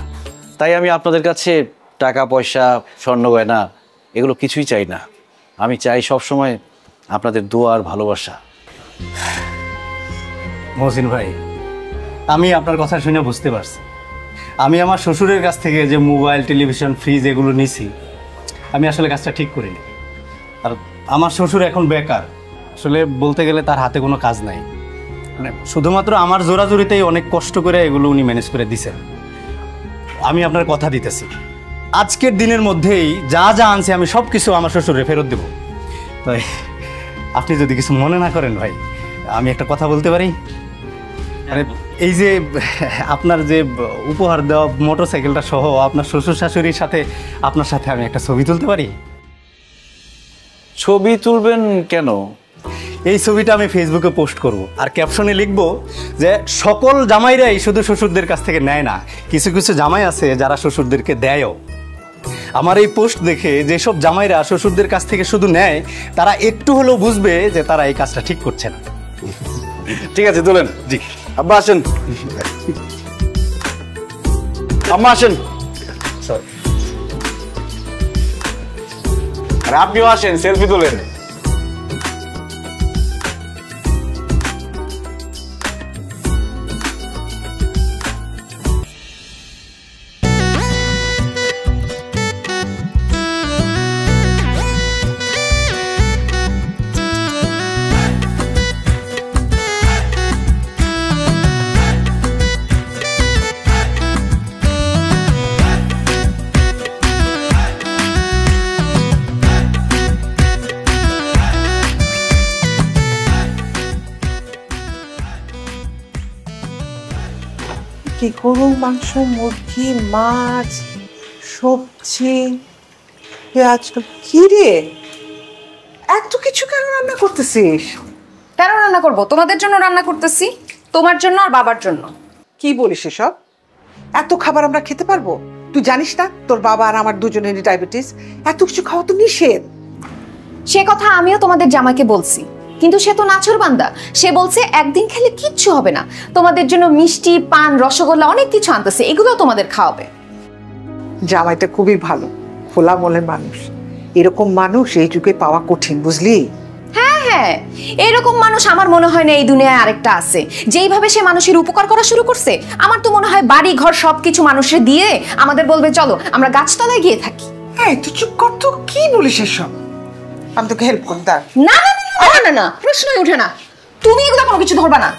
তাই আমি আপনাদের কাছে টাকা পয়সা, স্বর্ণ গয়না এগুলো কিছুই চাই না, আমি চাই সবসময় আপনাদের দোয়া আর ভালোবাসা। মহসিন ভাই, আমি আপনার কথা শুনে বুঝতে পারছি, আমি আমার শ্বশুরের কাছ থেকে যে মোবাইল, টেলিভিশন, ফ্রিজ এগুলো নিছি, আমি আসলে কাজটা ঠিক করিনি। আর আমার শ্বশুর এখন বেকার, আসলে বলতে গেলে তার হাতে কোনো কাজ নাই, মানে শুধুমাত্র আমার জোরাজুরিতেই অনেক কষ্ট করে এগুলো উনি ম্যানেজ করে দিছেন। আমি আপনার কথা দিতেছি, আজকের দিনের মধ্যেই যা যা আনছি আমি সব কিছু আমার শ্বশুরে ফেরত দেব। তাই আপনি যদি কিছু মনে না করেন ভাই, আমি একটা কথা বলতে পারি? মানে এই যে আপনার যে উপহার দেওয়া মোটরসাইকেলটা সহ আপনার শ্বশুর শাশুড়ির সাথে আপনার সাথে আমি একটা ছবি তুলতে পারি? ছবি তুলবেন কেন? এই ছবিটা আমি ফেসবুকে পোস্ট করব, আর ক্যাপশনে লিখব যে সকল জামাইরাই শুধু শ্বশুরদের কাছ থেকে নেয় না, কিছু কিছু জামাই আছে যারা শ্বশুরদেরকে দেয়ও। আমার এই পোস্ট দেখে যেসব জামাইরা শ্বশুরদের কাছ থেকে শুধু নেয়, তারা একটু হলেও বুঝবে যে তারা এই কাজটা ঠিক করছে না। ঠিক আছে তোলেন। জি আব্বা আসেন, আম্মা আসেন, আর আপনিও আসেন, সেলফি তোলেন। কি গরু মাংস, মুরগি, মাছ, সবজি, পেঁয়াজ, কি রে এত কিছু কেন রান্না করতেছিস? কেন রান্না করব? তোমাদের জন্য রান্না করতেছি, তোমার জন্য আর বাবার জন্য। কি বলিস এসব? এত খাবার আমরা খেতে পারবো? তুই জানিস না তোর বাবা আর আমার দুজনেরই ডায়াবেটিস, এত কিছু খাওয়া তো নিষেধ। সে কথা আমিও তোমাদের জামাইকে বলছি, কিন্তু সে তো নাছোড়বান্দা। সে বলছে একদিন খেলে কিচ্ছু হবে না, তোমাদের জন্য মিষ্টি, পান, রসগোল্লা অনেক কিছু আনতেছে, এগুলো তোমাদের খাওয়াবে। জামাইটা খুবই ভালো, খোলা মনের মানুষ। এরকম মানুষ এই যুগে পাওয়া কঠিন, বুঝলি? হ্যাঁ হ্যাঁ, এরকম মানুষ আমার মনে হয় না এই দুনিয়ায় আরেকটা আছে। যেইভাবে সে মানুষের উপকার করা শুরু করছে, আমার তো মনে হয় বাড়ি ঘর সবকিছু মানুষের দিয়ে আমাদের বলবে চলো আমরা গাছতলায় গিয়ে থাকি। হ্যাঁ তুই চুপ কর তো, কি বলিস এসব? আমি তোকে হেল্প করি। না না না না না, প্রশ্নই উঠে না, তুমি এগুলো কোনো কিছু ধরবা না।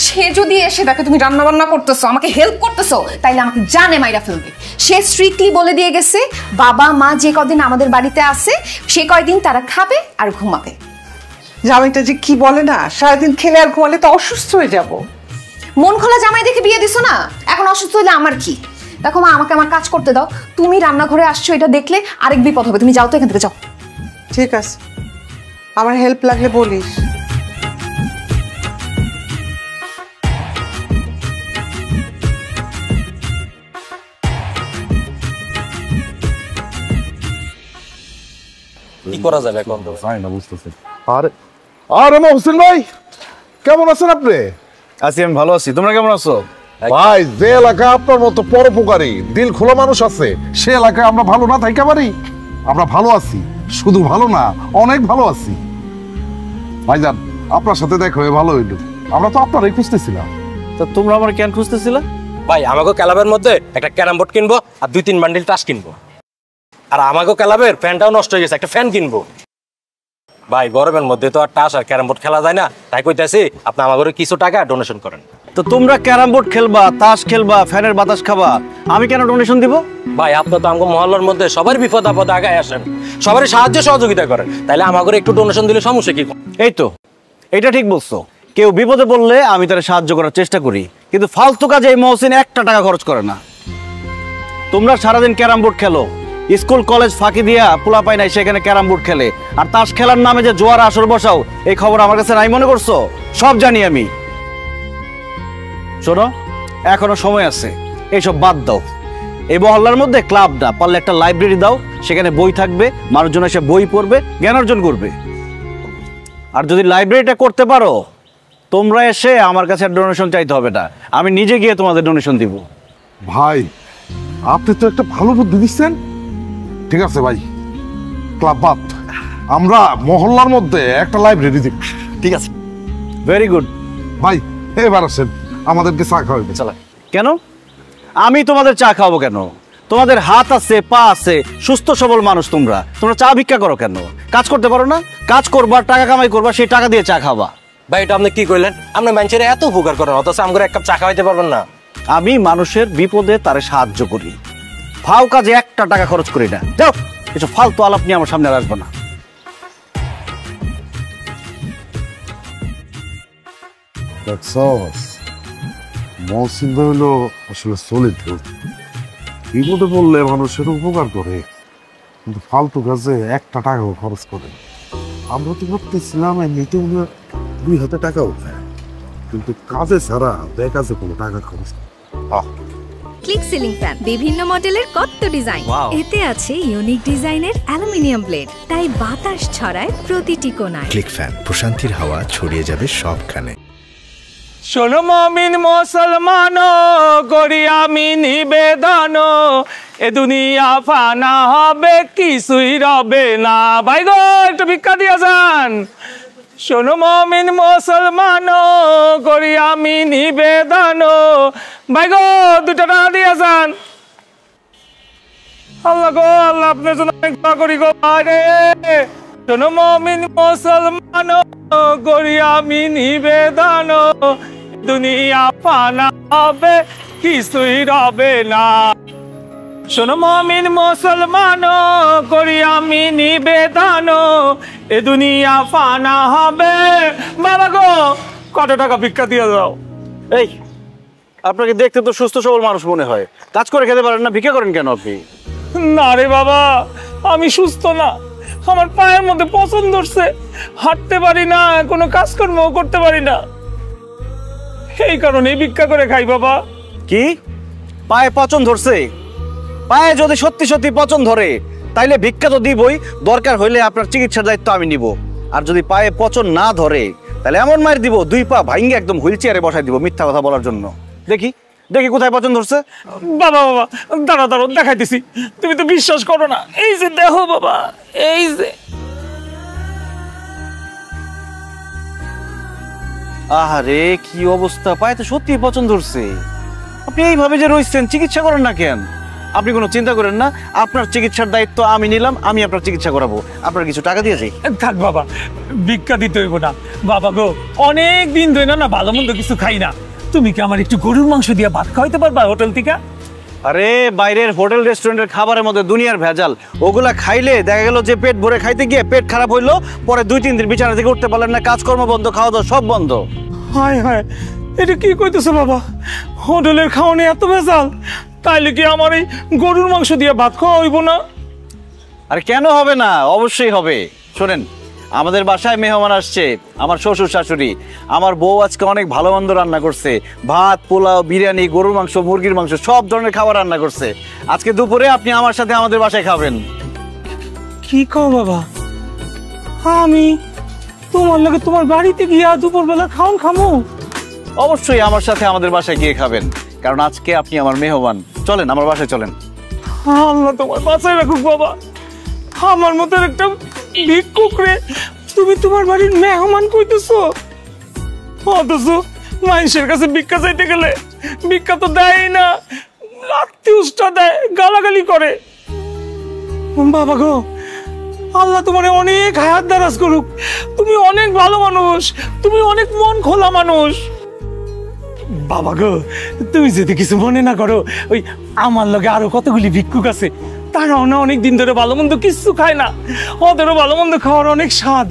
সে যদি এসে দেখে তুমি রান্না বান্না করতেছো, আমাকে হেল্প করতেছো, তাইলে আমাকে জানে মাইরা ফেলবে। সে স্ট্রিক্টলি বলে দিয়ে গেছে বাবা মা যে কদিন আমাদের বাড়িতে আসে সে কয়দিন তারা খাবে আর ঘুমাবে। জামাইটা যে কি বলে না, সারাদিন খেলে আর ঘুমালে তো অসুস্থ হয়ে যাব। মন খোলা জামাই দেখে বিয়ে দিছো না, এখন অসুস্থ হলে আমার কি? দেখো মা, আমাকে আমার কাজ করতে দাও। তুমি রান্নাঘরে আসছো এটা দেখলে আরেক বিপদ হবে, তুমি যাও তো এখান থেকে, যাও। ঠিক আছে, আমার হেল্প লাগলে বলিস। কি করা যাবে এখন? না বুঝতেছি। আরে আরে মহসিন ভাই, কেমন আছেন আপনি? আছি, আমি ভালো আছি। তোমরা কেমন আছো? ভাই, যে এলাকায় আপনার মতো পরোপকারী দিল খোলা মানুষ আছে, সে এলাকায় আমরা ভালো না থাকতে পারি? আমরা ভালো আছি, শুধু ভালো না, অনেক ভালো আছি। ভাইজান, আপনার সাথে দেখা হয়ে ভালো হইল। আমরা তো আপনারই খুঁজতেছিলাম। তো তোমরা আমার কেন খুঁজতেছিলা? ভাই, আমাকে ক্লাবের মধ্যে একটা ক্যারাম বোর্ড কিনবো আর 2-3 বান্ডিল টাস কিনবো। আর আমাকে ক্লাবের ফ্যানটাও নষ্ট হয়ে গেছে, একটা ফ্যান কিনবো। ভাই, গরমের মধ্যে তো আর টাস আর ক্যারাম বোর্ড খেলা যায় না, তাই কইতাছি আপনি আমাকে কিছু টাকা ডোনেশন করেন। তো তোমরা ক্যারাম বোর্ড খেলবা, তাস খেলবা, ফ্যানের বাতাস খাবা, আমি কেন ডোনেশন দিব? ভাই, আপনি তো আমাকে মহল্লার মধ্যে সবার বিপদ আপদে আগায় আসেন, সবারই সাহায্য সহযোগিতা করেন, তাইলে আমাকে একটু ডোনেশন দিলে সমস্যা কি? এই তো, এটা ঠিক বলছো। কেউ বিপদে পড়লে আমি তার সাহায্য করার চেষ্টা করি, কিন্তু ফালতু কাজে এই মহসিন একটা টাকা খরচ করে না। তোমরা সারাদিন ক্যারাম বোর্ড খেলো, স্কুল কলেজ ফাঁকি দিয়া পোলা পাই নাই সেখানে ক্যারাম বোর্ড খেলে, আর তাস খেলার নামে যে জোয়ার আসর বসাও, এই খবর আমার কাছে নাই মনে করছো? সব জানি আমি। শোনো, এখনো সময় আছে, এইসব বাদ দাও। এই মহল্লার মধ্যে ক্লাব না, পারলে একটা লাইব্রেরি দাও, সেখানে বই থাকবে, মানুষজন এসে বই পড়বে, জ্ঞান অর্জন করবে। আর যদি লাইব্রেরিটা করতে পারো, তোমরা এসে আমার কাছে ডোনেশন চাইতে হবে না, আমি নিজে গিয়ে তোমাদের ডোনেশন দিব। ভাই, আপনি তো একটা ভালো বুদ্ধি দিচ্ছেন। ঠিক আছে ভাই, ক্লাব বাদ, আমরা মহল্লার মধ্যে একটা লাইব্রেরি দিব। ঠিক আছে, ভেরি গুড। ভাই, এবার আসেন, আমাদেরকে চা খাওয়াবে। চলো। কেন আমি তোমাদের চা খাওয়াবো কেন? তোমাদের হাত আছে, পা আছে, সুস্থ সবল মানুষ। তোমরা চা ভিক্ষা করো কেন? কাজ করতে পারো না? কাজ করবা, টাকা কামাই করবা, সেই টাকা দিয়ে চা খাবা। ভাই, এটা আপনি কি কইলেন? আপনি মানুষের এত উপকার করেন, অথচ আমাকে এক কাপ চা খাওয়াইতে পারবেন না? আমি মানুষের বিপদে তারে সাহায্য করি, ফাও কাজে একটা টাকা খরচ করি না। যাও, এসব ফালতু আলাপ নিয়ে আমার সামনে আর আসবো না। মহসিন হইলো আসলে সলিড। বিপদে পড়লে মানুষের উপকার করে, কিন্তু ফালতু কাজে একটা টাকাও খরচ করে। আমরা তো ভাবতেছিলাম এমনিতে উনি 2 হাতে টাকা উঠায়, কিন্তু কাজে ছাড়া বেকাজে কোনো টাকা খরচ করে। ক্লিক সিলিং ফ্যান, বিভিন্ন মডেলের কত ডিজাইন। এতে আছে ইউনিক ডিজাইনের অ্যালুমিনিয়াম ব্লেড, তাই বাতাস ছড়ায় প্রতিটি কোণায়। ক্লিক ফ্যান, প্রশান্তির হাওয়া ছড়িয়ে যাবে সবখানে। শোনো মমিন মুসলমান, করি আমি নিবেদন, এ দুনিয়া ফানা হবে, কিছুই রবে না। ভাই গো একটু ভিক্ষা দিয়ে যান। শোনো মমিন মুসলমান, করি আমি নিবেদন, ভাই গো 2 টাকা দিয়ে যান। আল্লাহ গো আল্লাহ, আপনার জন্য অনেক দোয়া করি গো ভাই রে। শোনো মমিন মুসলমান, করি আমি নিবেদন, দুনিয়া ফানা হবে, কিছুই রবে না। শোনো মমিন মুসলমান, করি আমি নিবেদন, এ দুনিয়া ফানা হবে। বাবা গো কত টাকা ভিক্ষা দিয়ে দাও। এই আপনাকে দেখতে তো সুস্থ সবল মানুষ মনে হয়, কাজ করে খেতে পারেন না, ভিক্ষা করেন কেন আপনি? না রে বাবা, আমি সুস্থ না, আমার পায়ের মধ্যে পছন্দ ধরছে, হাঁটতে পারি না, কোনো কাজকর্ম করতে পারি না, এই কারণে ভিক্ষা করে খাই বাবা। কি পায়ে পচন ধরছে? পায়ে যদি সত্যি সত্যি পচন ধরে তাইলে ভিক্ষা তো দিবই, দরকার হইলে আপনার চিকিৎসার দায়িত্ব আমি নিব। আর যদি পায়ে পচন না ধরে তাহলে এমন মার দিব, 2 পা ভাঙ্গে একদম হুইল চেয়ারে বসাই দিব মিথ্যা কথা বলার জন্য। দেখি দেখি কোথায় পচন ধরছে। বাবা বাবা দাঁড়া দাঁড়ো, দেখাইতেছি, তুমি তো বিশ্বাস করো না। এই যে দেখো বাবা, এই যে। আহারে কি অবস্থা, পায়ে তো সত্যি পচন ধরছে। আপনি এইভাবে যে রয়েছেন, চিকিৎসা করেন না কেন? আপনি কোনো চিন্তা করেন না, আপনার চিকিৎসার দায়িত্ব আমি নিলাম, আমি আপনার চিকিৎসা করাবো। আপনার কিছু টাকা দিয়ে যাই। থাক বাবা, ভিক্ষা দিতে হইব না। বাবা গো অনেক দিন ধরে না ভালো মন্দ কিছু খাই না, তুমি কি আমার একটু গরুর মাংস দিয়ে ভাত খাওয়াইতে পারবা হোটেল থেকে? আরে বাইরের হোটেল রেস্টুরেন্টের খাবারের মধ্যে দুনিয়ার ভেজাল, ওগুলা খাইলে দেখা গেল যে পেট ভরে খাইতে গিয়ে পেট খারাপ হইলো, পরে 2-3 দিন বিছানা থেকে উঠতে পারলেন না, কাজকর্ম বন্ধ, খাওয়া দাওয়া সব বন্ধ। হায় হায়, এটা কি কইতেছো বাবা? হোটেলের খাওয়ানি এত ভেজাল, তাইলে কি আমার এই গরুর মাংস দিয়ে ভাত খাওয়া হইব না? আরে কেন হবে না, অবশ্যই হবে। শোনেন, আমাদের বাসায় মেহমান আসছে, আমার শ্বশুর শাশুড়ি, আমার বউ আজকে অনেক ভালো মন্দ রান্না করছে, ভাত, পোলাও, বিরিয়ানি, গরুর মাংস, মুরগির মাংস, সব ধরনের খাবার রান্না করছে। আজকে দুপুরে আপনি আমার সাথে আমাদের বাসায় খাবেন। কি কও বাবা? আমি তোমার লাগে তোমার বাড়িতে গিয়া দুপুরবেলা খাওন খামো? অবশ্যই আমার সাথে আমাদের বাসায় গিয়ে খাবেন, কারণ আজকে আপনি আমার মেহমান। চলেন আমার বাসায় চলেন। আল্লাহ তোমার বাসায় রাখুক বাবা, আমার মতো একটা ভিক্ষুক রে তুমি তোমার বাড়ির মেহমান কইতেছো, অথচ মানুষের কাছে ভিক্ষা চাইতে গেলে ভিক্ষা তো দেয় না, আত্মীয়টা দেয়, গালাগালি করে। বাবা গো আল্লাহ তোমার অনেক হায়াত দারাজ করুক, তুমি অনেক ভালো মানুষ, তুমি অনেক মন খোলা মানুষ। বাবা গো তুমি যদি কিছু মনে না করো, ওই আমার লগে আরো কতগুলি ভিক্ষুক আছে, তারাও না অনেক দিন ধরে ভালো মন্দ কিছু খায় না, ওদেরও ভালো মন্দ খাওয়ার অনেক স্বাদ,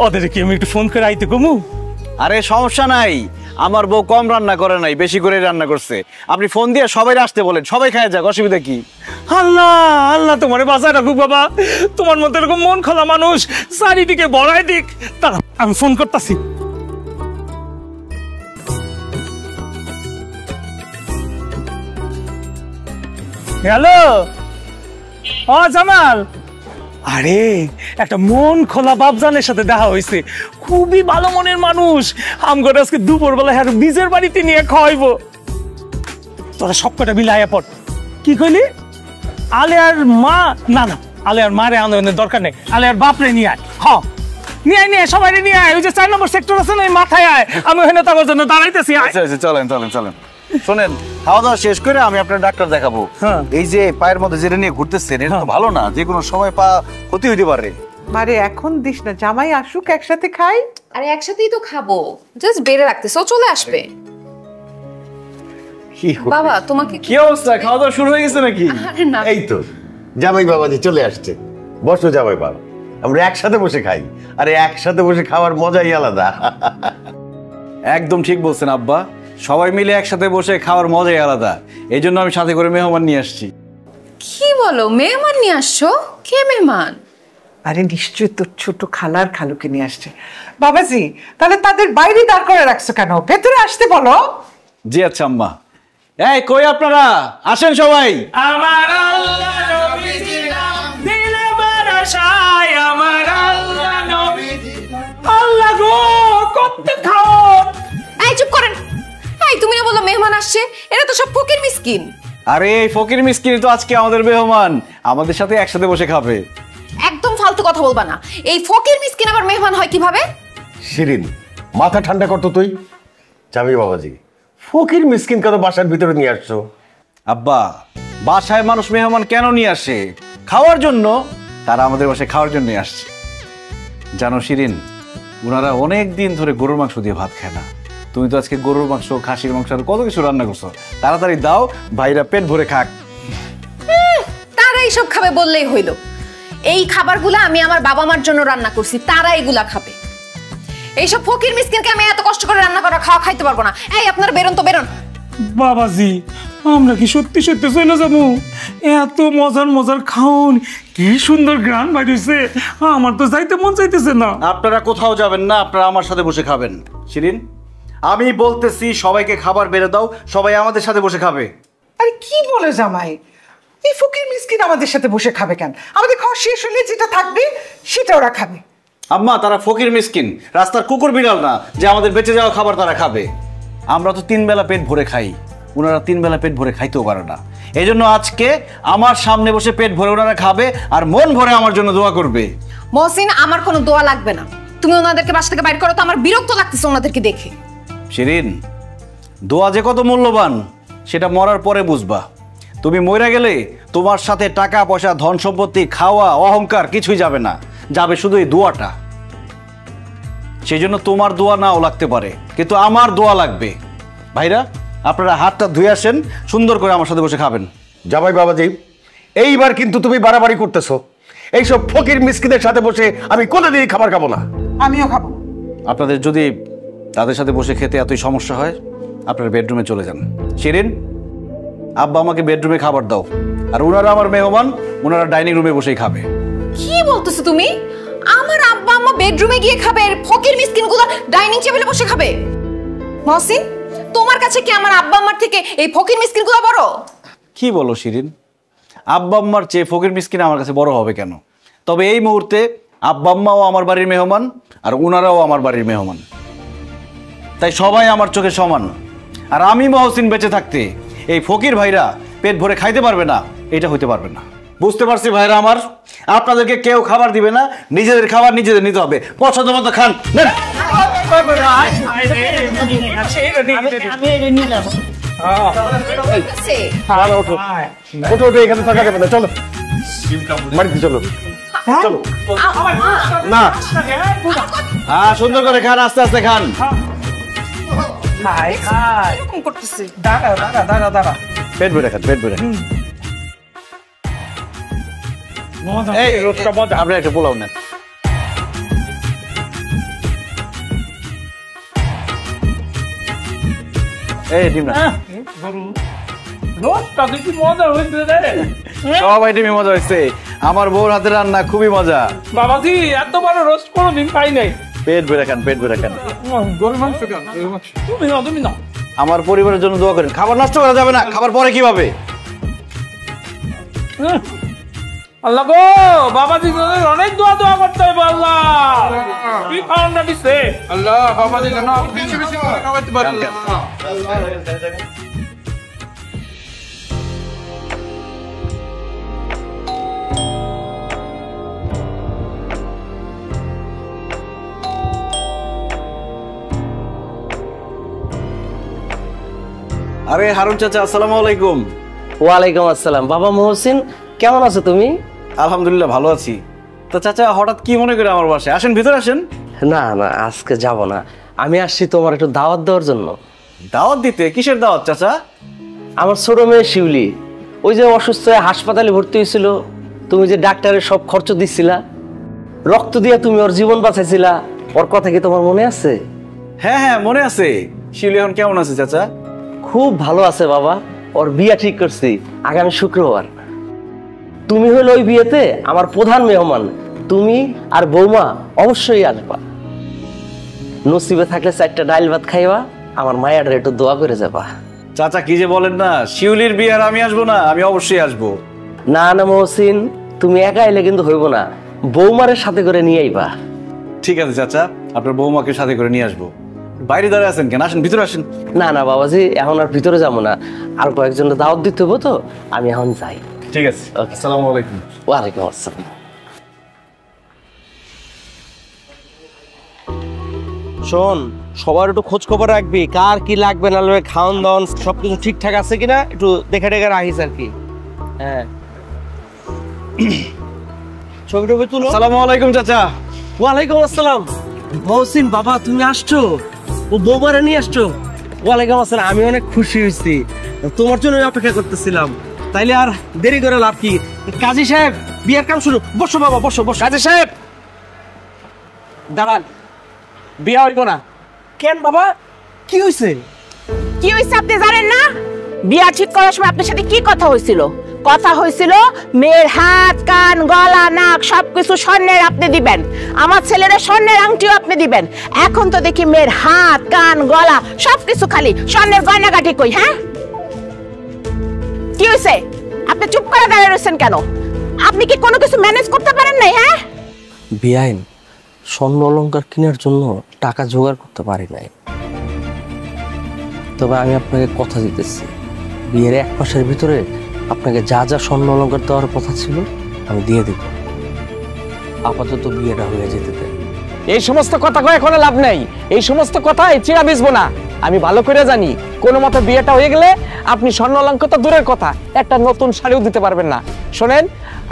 ওদের কি আমি একটু ফোন করে আইতে কমু? আরে সমস্যা নাই, আমার বউ কম রান্না করে নাই, বেশি করে রান্না করছে। আপনি ফোন দিয়ে সবাই আসতে বলেন, সবাই খায় যাক, অসুবিধা কি? আল্লাহ আল্লাহ তোমার বাসায় রাখুক বাবা, তোমার মতো এরকম মন খোলা মানুষ চারিদিকে বড়াই দিক। তারা আমি ফোন করতেছি। হ্যালো, ও জামাল, আরে একটা মন খোলা বাপজানের সাথে দেখা হয়েছে, খুবই ভালো মনের মানুষ। আমগর আজকে দুপুরবেলা হ্যাঁ নিজের বাড়িতে নিয়ে খাওয়াইবো। তোরা সব কটা মিলে আয়া পড়। কি কইলি? আলেয়ার মা? না না, আলেয়ার মারে আনন্দের দরকার নেই, আলেয়ার বাপরে নিয়ে আয়। হ্যাঁ নিয়ে আয়, নিয়ে সবাই নিয়ে আয়। ওই যে 4 নম্বর সেক্টর আছে না, ওই মাথায় আয়, আমি ওখানে তার জন্য দাঁড়াইতেছি। চলেন চলেন চলেন। শোনেন, খাওয়া দাওয়া শেষ করে আমি আপনার ডাক্তার দেখাবো। এই যে পায়ের মধ্যে যেটা নিয়ে ঘুরতেছেন, এটা তো ভালো না, যে কোনো সময় পা ক্ষতি হইতে পারে। মারে এখন দিস না, জামাই আসুক একসাথে খাই। আরে একসাথেই তো খাবো, জাস্ট বেড়ে রাখতেছে, ও চলে আসবে। বাবা তোমাকে কি অবস্থা, খাওয়া দাওয়া শুরু হয়ে গেছে নাকি? আরে না, এই তো জামাই বাবাজি চলে আসছে। বসো জামাই বাবা, আমরা একসাথে বসে খাই। আরে একসাথে বসে খাওয়ার মজাই আলাদা। একদম ঠিক বলছেন আব্বা, সবাই মিলে একসাথে বসে খাওয়ার মজাই আলাদা। এই জন্য আমি সাথে করে মেহমান নিয়ে আসছি। কি বলো, মেহমান নিয়ে আসছো? কে মেহমান? আরে নিশ্চয়ই তোর ছোট খালার খালুকে নিয়ে আসছে। বাবাজি তাহলে তাদের বাইরে দাঁড় করে রাখছো কেন, ভেতরে আসতে বলো। জি আচ্ছা আম্মা, এই কই আপনারা আসেন সবাই। আমার আল্লাহ নবীজি নাম দিলে বারাসায়, আমার আল্লাহ নবীজি আল্লাহ গো কত খাও। এই চুপ করেন। এই তুমি না বললো মেহমান আসছে, এরা তো সব ফকির মিসকিন। আরে এই ফকির মিসকিন তো আজকে আমাদের মেহমান, আমাদের সাথে একসাথে বসে খাবে। একদম ফালতু কথা বলবা না। এই ফকির মিসকিন আবার মেহমান হয় কিভাবে? শিরিন মাথা ঠান্ডা করতো তুই। জামি বাবাজি, ফকির মিসকিন কত বাসার ভিতরে নিয়ে আসছো? আব্বা, বাসায় মানুষ মেহমান কেন নিয়ে আসে? খাওয়ার জন্য। তারা আমাদের বাসায় খাওয়ার জন্য আসছে। জানো শিরিন, ওনারা অনেক দিন ধরে গরুর মাংস দিয়ে ভাত খায় না। তুমি তো আজকে গরুর মাংস, খাসির মাংস আর কত কিছু রান্না করছো। তাড়াতাড়ি দাও, ভাইরা পেট ভরে খাক। তারা এইসব খাবে বললেই হইল। এই খাবারগুলো আমি আমার বাবা মার জন্য রান্না করছি, তারা এগুলা খাবে। এইসব ফকির মিসকিনকে আমি এত কষ্ট করে রান্না করা খাওয়া খাইতে পারবো না। এই আপনারা বেরোন তো বেরোন। বাবাজি, আমরা কি সত্যি সত্যি চলে যাবো? এত মজার মজার খাওন, কি সুন্দর গ্রান বাইরেছে, আমার তো যাইতে মন চাইতেছে না। আপনারা কোথাও যাবেন না, আপনারা আমার সাথে বসে খাবেন। শিরিন, আমি বলতেছি সবাইকে খাবার বেড়ে দাও, সবাই আমাদের সাথে বসে খাবে। আরে কি বলে জামাই, এই ফকির মিসকিন আমাদের সাথে বসে খাবে কেন? আমাদের খাওয়া শেষ হলে যেটা থাকবে সেটা ওরা খাবে। আম্মা, তারা ফকির মিসকিন, রাস্তার কুকুর বিড়াল না যে আমাদের বেঁচে যাওয়া খাবার তারা খাবে। আমরা তো 3 বেলা পেট ভরে খাই, ওনারা 3 বেলা পেট ভরে খাইতেও পারে না। এই জন্য আজকে আমার সামনে বসে পেট ভরে ওনারা খাবে আর মন ভরে আমার জন্য দোয়া করবে। মহসিন, আমার কোনো দোয়া লাগবে না। তুমি ওনাদেরকে বাসা থেকে বাইর করো তো, আমার বিরক্ত লাগতেছে ওনাদেরকে দেখে। শিরিন, দোয়া যে কত মূল্যবান সেটা মরার পরে বুঝবা। তুমি মরে গেলে তোমার সাথে টাকা পয়সা, ধন সম্পত্তি, খাওয়া, অহংকার কিছুই যাবে না, যাবে শুধু এই দোয়াটা। সেই জন্য তোমার দোয়া নাও লাগতে পারে, কিন্তু আমার দোয়া লাগবে। ভাইরা, আপনারা হাতটা ধুয়ে আসেন, সুন্দর করে আমার সাথে বসে খাবেন। জামাই বাবাজি, এইবার কিন্তু তুমি বাড়াবাড়ি করতেছো। এইসব ফকির মিসকিনের সাথে বসে আমি কোনোদিনই খাবার খাবো না। আমিও খাবো। আপনাদের যদি তাদের সাথে বসে খেতে এতই সমস্যা হয়, আপনারা বেডরুমে চলে যান। শিরিন, আব্বা আমাকে বেডরুমে খাবার দাও, আর ওনারা আমার মেহমান, ওনারা ডাইনিং রুমে বসেই খাবে। কি বলতেছো তুমি? আমার আব্বা আম্মা বেডরুমে গিয়ে খাবে, ফকির মিসকিনগুলো ডাইনিং টেবিলে বসে খাবে? মহসিন, তোমার কাছে কি আমার আব্বা আম্মার থেকে এই ফকির মিসকিনগুলো বড়? কি বলো শিরিন? আব্বা আম্মার চেয়ে ফকির মিসকিন আমার কাছে বড় হবে কেন? তবে এই মুহূর্তে আব্বা আম্মাও আমার বাড়ির মেহমান, আর ওনারাও আমার বাড়ির মেহমান। তাই সবাই আমার চোখে সমান। আর আমি মহসিন বেঁচে থাকতে এই ফকির ভাইরা পেট ভরে খাইতে পারবে না, এটা হইতে পারবে না। বুঝতে পারছি ভাইরা আমার, আপনাদেরকে কেউ খাবার দিবে না, নিজেদের খাবার নিজেদের নিতে হবে। পছন্দ মতো খান। এখানে থাকা যাবে না, চলো বাড়িতে চলো। চলো না, হ্যাঁ সুন্দর করে খান, আস্তে আস্তে খান। পেট ভরে খান, পেট ভরে। আপনার একটা পোলাও নেন। এই ডিম না, সব আইটেমই মজা হয়েছে। আমার বউর হাতের রান্না খুবই মজা। বাবাজি, এত বড় রোস্ট কোনোদিন পাই নাই। পেট ভরে খান, পেট ভরে খান। গরুর মাংস খান, তুমি নাও, তুমি নাও। আমার পরিবারের জন্য দোয়া করেন। খাবার নষ্ট করা যাবে না, খাবার পরে কিভাবে? আল্লাহ গো, বাবাজি অনেক দোয়া দোয়া করতে হবে। আল্লাহ কি খাওয়ানটা দিচ্ছে আল্লাহ, বাবাজি যেন বেশি বেশি করে খাওয়াতে পারে। আরে হারুন চাচা, আসসালামু আলাইকুম। ওয়ালাইকুম আসসালাম। বাবা মহসিন, কেমন আছো তুমি? আলহামদুলিল্লাহ ভালো আছি। তো চাচা হঠাৎ কি মনে করে আমার বাসায়? আসেন, ভিতরে আসেন। না না, আজকে যাব না, আমি আসছি তোমার একটু দাওয়াত দেওয়ার জন্য। দাওয়াত দিতে? কিসের দাওয়াত চাচা? আমার ছোট মেয়ে শিউলি, ওই যে অসুস্থ হয়ে হাসপাতালে ভর্তি হয়েছিল, তুমি যে ডাক্তারের সব খরচ দিচ্ছিলা, রক্ত দিয়া তুমি ওর জীবন বাঁচাইছিলা, ওর কথা কি তোমার মনে আছে? হ্যাঁ হ্যাঁ মনে আছে। শিউলি এখন কেমন আছে চাচা? খুব ভালো আছে বাবা, ওর বিয়ে ঠিক করছি আগামী শুক্রবার। তুমি হইলে ওই বিয়েতে আমার প্রধান মেহমান, তুমি আর বৌমা অবশ্যই আসবা। নসিবে থাকলে 4টা ডাইল ভাত খাইবা, আমার মায়ের একটু দোয়া করে যাবা। চাচা কি যে বলেন না, শিউলির বিয়ে আর আমি আসবো না? আমি অবশ্যই আসবো। না না মহসিন, তুমি একা এলে কিন্তু হইব না, বৌমারের সাথে করে নিয়ে আইবা। ঠিক আছে চাচা, আপনার বৌমাকে সাথে করে নিয়ে আসবো। বাইরে দাঁড়িয়ে আছেন কেন? আসেন, ভিতরে আসেন। না না বাবাজি, এখন আর ভিতরে যাবো না, আর কয়েকজনের দাওয়াত দিতে হবো তো, আমি এখন যাই। ঠিক আছে, আসসালামু আলাইকুম। ওয়ালাইকুম আসসালাম। শোন, সবার একটু খোঁজ খবর রাখবি, কার কি লাগবে না লাগবে, খাওয়ান দাওয়ান সবকিছু ঠিকঠাক আছে কিনা একটু দেখে দেখে রাখিস আর কি। হ্যাঁ, ছবি টবি তুলো। আসসালামু আলাইকুম চাচা। ওয়ালাইকুম আসসালাম। মহসিন বাবা, তুমি আসছো? ও বৌমারে নিয়ে আসছো? ওয়ালাইকুম আসসালাম। আমি অনেক খুশি হয়েছি, তোমার জন্য অপেক্ষা করতেছিলাম। তাইলে আর দেরি করে লাভ কি? কাজী সাহেব, বিয়ের কাম শুরু। বসো বাবা, বসো বসো। কাজী সাহেব দাঁড়ান, বিয়ে হইব না। কেন বাবা, কি হয়েছে? কি হয়েছে আপনি জানেন না? বিয়া ঠিক করার সময় আপনার সাথে কি কথা হয়েছিল? কথা হয়েছিল মেয়ের হাত, কান, গলা, নাক সবকিছু স্বর্ণের আপনি দিবেন, আমার ছেলের স্বর্ণের আংটিও আপনি দিবেন। এখন তো দেখি মেয়ের হাত, কান, গলা সবকিছু খালি, স্বর্ণের গয়নাগাটি কই? হ্যাঁ, কি হয়েছে? আপনি চুপ করে দাঁড়িয়ে রয়েছেন কেন? আপনি কি কোনো কিছু ম্যানেজ করতে পারেন নাই? হ্যাঁ, বিয়াইন, স্বর্ণ অলংকার কেনার জন্য টাকা জোগাড় করতে পারি নাই, তবে আমি আপনাকে কথা দিতেছি, বিয়ের 1 মাসের ভিতরে আপনাকে যা যা স্বর্ণ অলংকার দেওয়ার কথা ছিল আমি দিয়ে দেব। আপাতত বিয়েটা হয়ে যেতে দেন। এই সমস্ত কথা কয়ে কোনো লাভ নাই, এই সমস্ত কথা চিরা বিছবো না। আমি ভালো করে জানি কোনো মতো বিয়েটা হয়ে গেলে আপনি স্বর্ণ অলংকার তো দূরের কথা, একটা নতুন শাড়িও দিতে পারবেন না। শোনেন,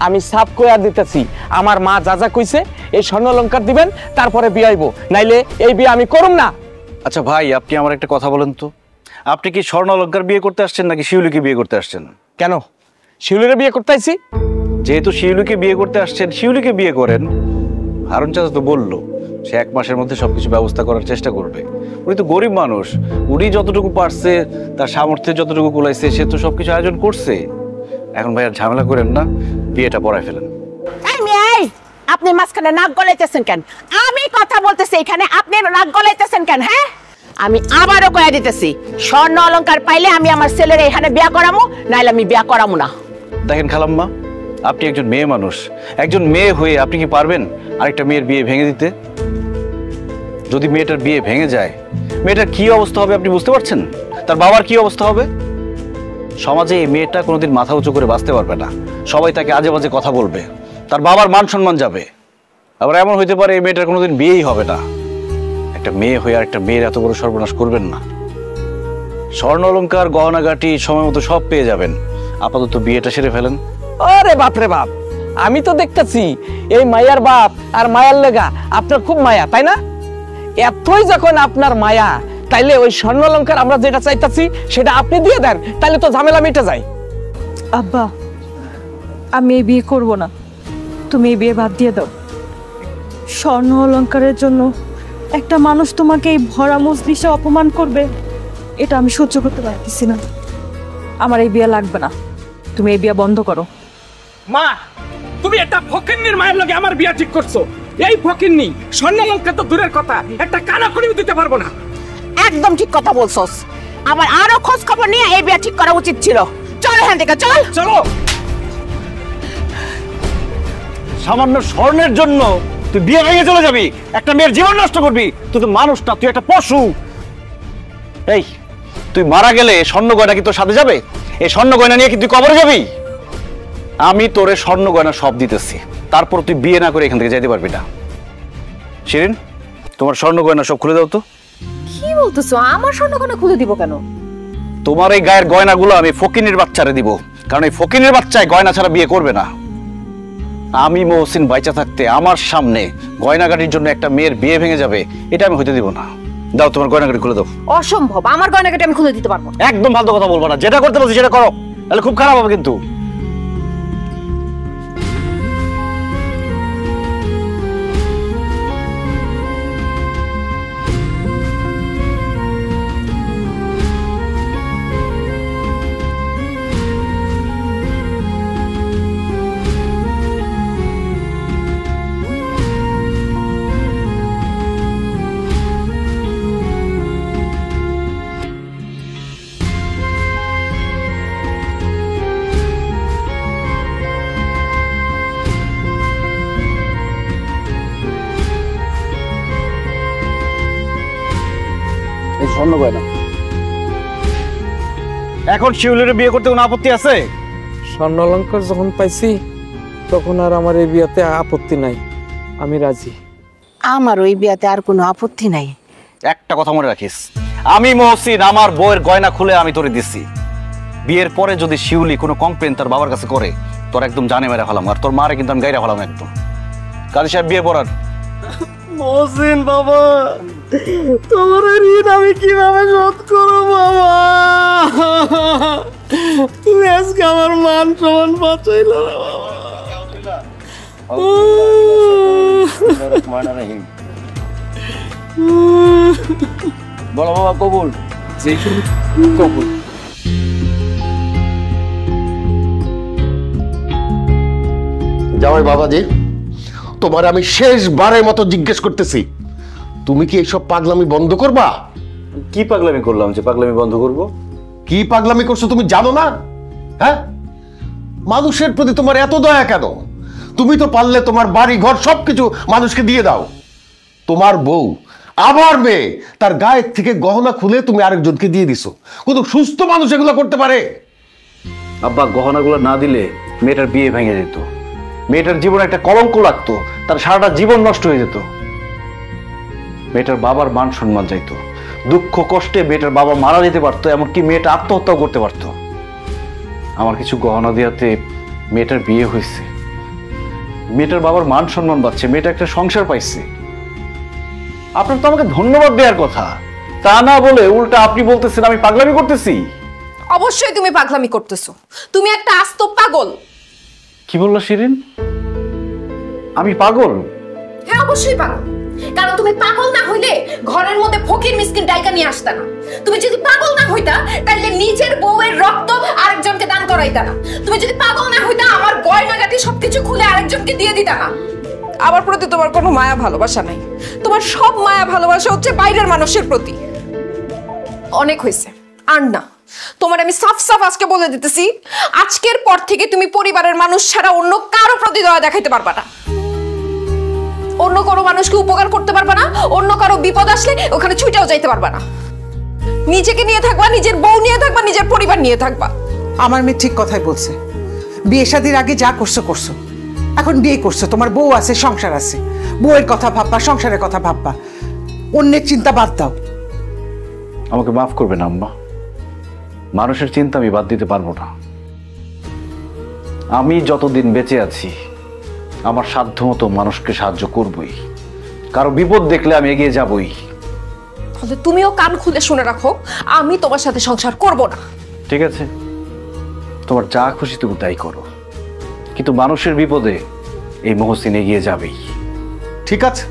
আমি সাফ কইয়া দিতেছি, আমার মা যা যা কইছে এই স্বর্ণ অলংকার দিবেন, তারপরে বিয়ে হইব, নাইলে এই বিয়ে আমি করুম না। আচ্ছা ভাই, আপনি আমার একটা কথা বলেন তো, আপনি কি স্বর্ণ অলংকার বিয়ে করতে আসছেন নাকি শিউলিকে বিয়ে করতে আসছেন? কেন, শিউলিরে বিয়ে করতে আইছি? যেহেতু শিউলিকে বিয়ে করতে আসছেন, শিউলিকে বিয়ে করেন। হারুন চাচা তো বললো সে 1 মাসের মধ্যে সবকিছু ব্যবস্থা করার চেষ্টা করবে। উনি তো গরিব মানুষ, উনি যতটুকু পারছে, তার সামর্থ্যে যতটুকু কুলাইছে, সে তো সবকিছু আয়োজন করছে। এখন ভাই আর ঝামেলা করেন না, বিয়েটা পড়ায় ফেলেন। আপনি মাঝখানে নাক গলাইতেছেন কেন? আমি কথা বলতেছি এখানে, আপনি নাক গলাইতেছেন কেন? হ্যাঁ, আমি আবারও কয়া দিতেছি, স্বর্ণ অলংকার পাইলে আমি আমার ছেলের এখানে বিয়া করামু, নাইলে আমি বিয়া করামু না। দেখেন খালাম্মা, আপনি একজন মেয়ে মানুষ, একজন মেয়ে হয়ে আপনি কি পারবেন আরেকটা মেয়ের বিয়ে ভেঙে দিতে? যদি মেয়েটার বিয়ে ভেঙে যায়, মেয়েটার কি অবস্থা হবে আপনি বুঝতে পারছেন? তার বাবার কি অবস্থা হবে? সমাজে এই মেয়েটা কোনোদিন মাথা উঁচু করে বাঁচতে পারবে না, সবাই তাকে আজে বাজে কথা বলবে, তার বাবার মান সম্মান যাবে। আবার এমন হইতে পারে এই মেয়েটার কোনোদিন বিয়েই হবে না। একটা মেয়ে হয়ে আর একটা মেয়ের এত বড় সর্বনাশ করবেন না। স্বর্ণ অলংকার, গহনাগাটি সময় মতো সব পেয়ে যাবেন, আপাতত বিয়েটা সেরে ফেলেন। আরে বাপ রে বাপ, আমি তো দেখতেছি এই মায়ার বাপ আর মায়ার লেগা আপনার খুব মায়া, তাই না? এতই যখন আপনার মায়া, তাইলে ওই স্বর্ণ অলংকার আমরা যেটা চাইতাছি সেটা আপনি দিয়ে দেন, তাইলে তো ঝামেলা মিটে যায়। আব্বা, আমি এই বিয়ে করব না, তুমি এই বিয়ে বাদ দিয়ে দাও। স্বর্ণ অলংকারের জন্য একটা মানুষ তোমাকে এই ভরা মজলিসে অপমান করবে, এটা আমি সহ্য করতে পারতেছি না। আমার এই বিয়ে লাগবে না, তুমি এই বিয়ে বন্ধ করো। মা, তুমি একটা ফকিন্নির মায়ের লগে আমার বিয়ে ঠিক করছো। এই ফকিন্নি স্বর্ণ অলংকার তো দূরের কথা, একটা কানা করেও দিতে পারবো না। একদম ঠিক কথা বলছস, আমার আরো খোঁজ খবর নিয়ে এই বিয়ে ঠিক করা উচিত ছিল। চল এখান থেকে, চল। চলো। সামান্য স্বর্ণের জন্য তুই বিয়ে ভেঙে চলে যাবি, একটা মেয়ের জীবন নষ্ট করবি? তুই তো মানুষ না, তুই একটা পশু। এই, তুই মারা গেলে স্বর্ণ গয়না কি তোর সাথে যাবে? এই স্বর্ণ গয়না নিয়ে কি তুই কবরে যাবি? আমি তোরে স্বর্ণ গয়না সব দিতেছি, তারপর তুই বিয়ে না করে এখান থেকে যাইতে পারবি না। শিরিন, তোমার স্বর্ণ গয়না সব খুলে দাও তো। কি বলতেছো? আমার স্বর্ণ গয়না খুলে দিব কেন? তোমার এই গায়ের গয়নাগুলো আমি ফকিনের বাচ্চারে দিব, কারণ এই ফকিনের বাচ্চায় গয়না ছাড়া বিয়ে করবে না। আমি মহসিন বাইচা থাকতে আমার সামনে গয়নাগাটির জন্য একটা মেয়ের বিয়ে ভেঙে যাবে, এটা আমি হইতে দিব না। দাও তোমার গয়নাগাটি খুলে দাও। অসম্ভব, আমার গয়নাগাটি আমি খুলে দিতে পারবো না। একদম ফালতু কথা বলবো না, যেটা করতে বলছি সেটা করো, তাহলে খুব খারাপ হবে কিন্তু। স্বর্ণ গয়না। এখন শিউলির বিয়ে করতে কোনো আপত্তি আছে? স্বর্ণ অলঙ্কার যখন পাইছি তখন আর আমার এই বিয়াতে আপত্তি নাই, আমি রাজি। আমার ওই বিয়াতে আর কোনো আপত্তি নাই। একটা কথা মনে রাখিস, আমি মহসিন আমার বউয়ের গয়না খুলে আমি তোরে দিছি। বিয়ের পরে যদি শিউলি কোনো কমপ্লেন তার বাবার কাছে করে, তোর একদম জানে মেরে ফেলাম, আর তোর মারে কিন্তু আমি গাইরা ফেলাম একদম। কাজী সাহেব বিয়ে পড়ার। মহসিন বাবা, তোমার ঋণ আমি কিভাবে শোধ করবো বাবা? তুমি আজকে আমার মান সম্মান বাঁচাইল না বলো বাবা। কবুল। কবুল। জামাই বাবাজি, তোমার আমি শেষবারের মতো জিজ্ঞেস করতেছি, তুমি কি এইসব পাগলামি বন্ধ করবা? কি পাগলামি করলাম যে পাগলামি বন্ধ করব? কি পাগলামি করছো তুমি জানো না? হ্যাঁ, মানুষের প্রতি তোমার এত দয়া কেন? তুমি তো পারলে তোমার বাড়ি ঘর সবকিছু মানুষকে দিয়ে দাও। তোমার বউ আবার মেয়ে, তার গায়ের থেকে গহনা খুলে তুমি আরেকজনকে দিয়ে দিছো। কিন্তু সুস্থ মানুষ এগুলো করতে পারে? আব্বা, গহনাগুলো না দিলে মেয়েটার বিয়ে ভেঙে যেত, মেয়েটার জীবনে একটা কলঙ্ক লাগতো, তার সারাটা জীবন নষ্ট হয়ে যেত। মেয়েটার বাবার মান সম্মান যাইতো, দুঃখ কষ্টে মেয়েটার বাবা মারা যেতে পারতো, এমনকি মেয়েটা আত্মহত্যাও করতে পারতো। আমার কিছু গহনা দেওয়াতে মেয়েটার বিয়ে হয়েছে, মেয়েটার বাবার মান সম্মান পাচ্ছে, মেয়েটা একটা সংসার পাইছে। আপনার তো আমাকে ধন্যবাদ দেওয়ার কথা, তা না বলে উল্টা আপনি বলতেছেন আমি পাগলামি করতেছি। অবশ্যই তুমি পাগলামি করতেছো, তুমি একটা আস্ত পাগল। কি বললো শিরিন? আমি পাগল? হ্যাঁ, অবশ্যই পাগল। কারণ তুমি পাগল না হইলে ঘরের মধ্যে ফকির মিসকিন ডাইকা নিয়ে আসতা না। তুমি যদি পাগল না হইতা তাহলে নিজের বউয়ের রক্ত আরেকজনকে দান করাইতা না। তুমি যদি পাগল না হইতা আমার গয়নাগাটি সবকিছু খুলে আরেকজনকে দিয়ে দিতা না। আমার প্রতি তোমার কোনো মায়া ভালোবাসা নাই, তোমার সব মায়া ভালোবাসা হচ্ছে বাইরের মানুষের প্রতি। অনেক হয়েছে, আর না। তোমার আমি সাফ সাফ আজকে বলে দিতেছি, আজকের পর থেকে তুমি পরিবারের মানুষ ছাড়া অন্য কারো প্রতি দয়া দেখাইতে পারবা না, অন্য কারো মানুষকে উপকার করতে পারবা না, অন্য কারো বিপদ আসলে ওখানে ছুটেও যাইতে পারবা না। নিজেকে নিয়ে থাকবা, নিজের বউ নিয়ে থাকবা, নিজের পরিবার নিয়ে থাকবা। আমার মেয়ে ঠিক কথাই বলছে। বিয়ে শাদির আগে যা করছো করছো, এখন বিয়ে করছো, তোমার বউ আছে, সংসার আছে, বউয়ের কথা ভাববা, সংসারের কথা ভাববা, অন্যের চিন্তা বাদ দাও। আমাকে মাফ করবেন আম্মা, মানুষের চিন্তা আমি বাদ দিতে পারবো না। আমি যতদিন বেঁচে আছি আমার সাধ্যমতো মানুষকে সাহায্য করবই, কারো বিপদ দেখলে আমি এগিয়ে যাবই। তাহলে তুমিও কান খুলে শুনে রাখো, আমি তোমার সাথে সংসার করব না। ঠিক আছে, তোমার যা খুশি তুমি তাই করো, কিন্তু মানুষের বিপদে এই মহসিন এগিয়ে যাবেই। ঠিক আছে,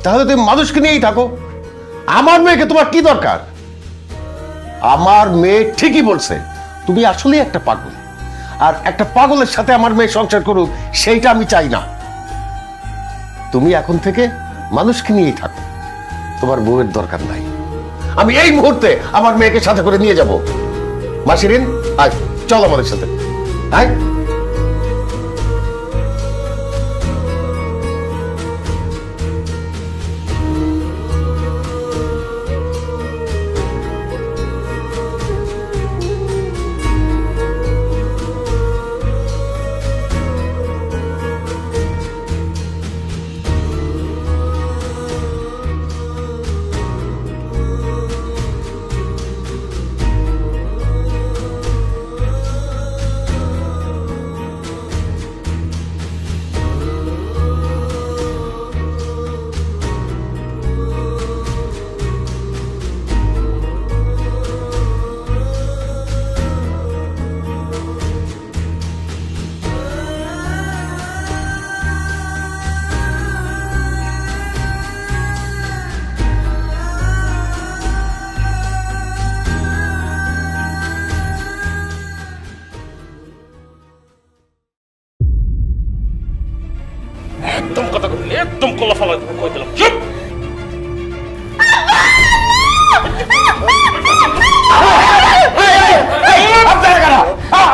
তাহলে তুমি মানুষকে নিয়েই থাকো। আমার মেয়েকে তোমার কি দরকার? আমার মেয়ে ঠিকই বলছে, তুমি আসলেই একটা পাগল, আর একটা পাগলের সাথে আমার মেয়ে সংসার করুক সেইটা আমি চাই না। তুমি এখন থেকে মানুষকে নিয়েই থাকো, তোমার বউয়ের দরকার নাই। আমি এই মুহূর্তে আমার মেয়েকে সাথে করে নিয়ে যাব। মাসিরিন, আয় চল আমাদের সাথে, আয়। একদম কথা বললি, একদম কলা ফালা কই দিলাম। চুপ!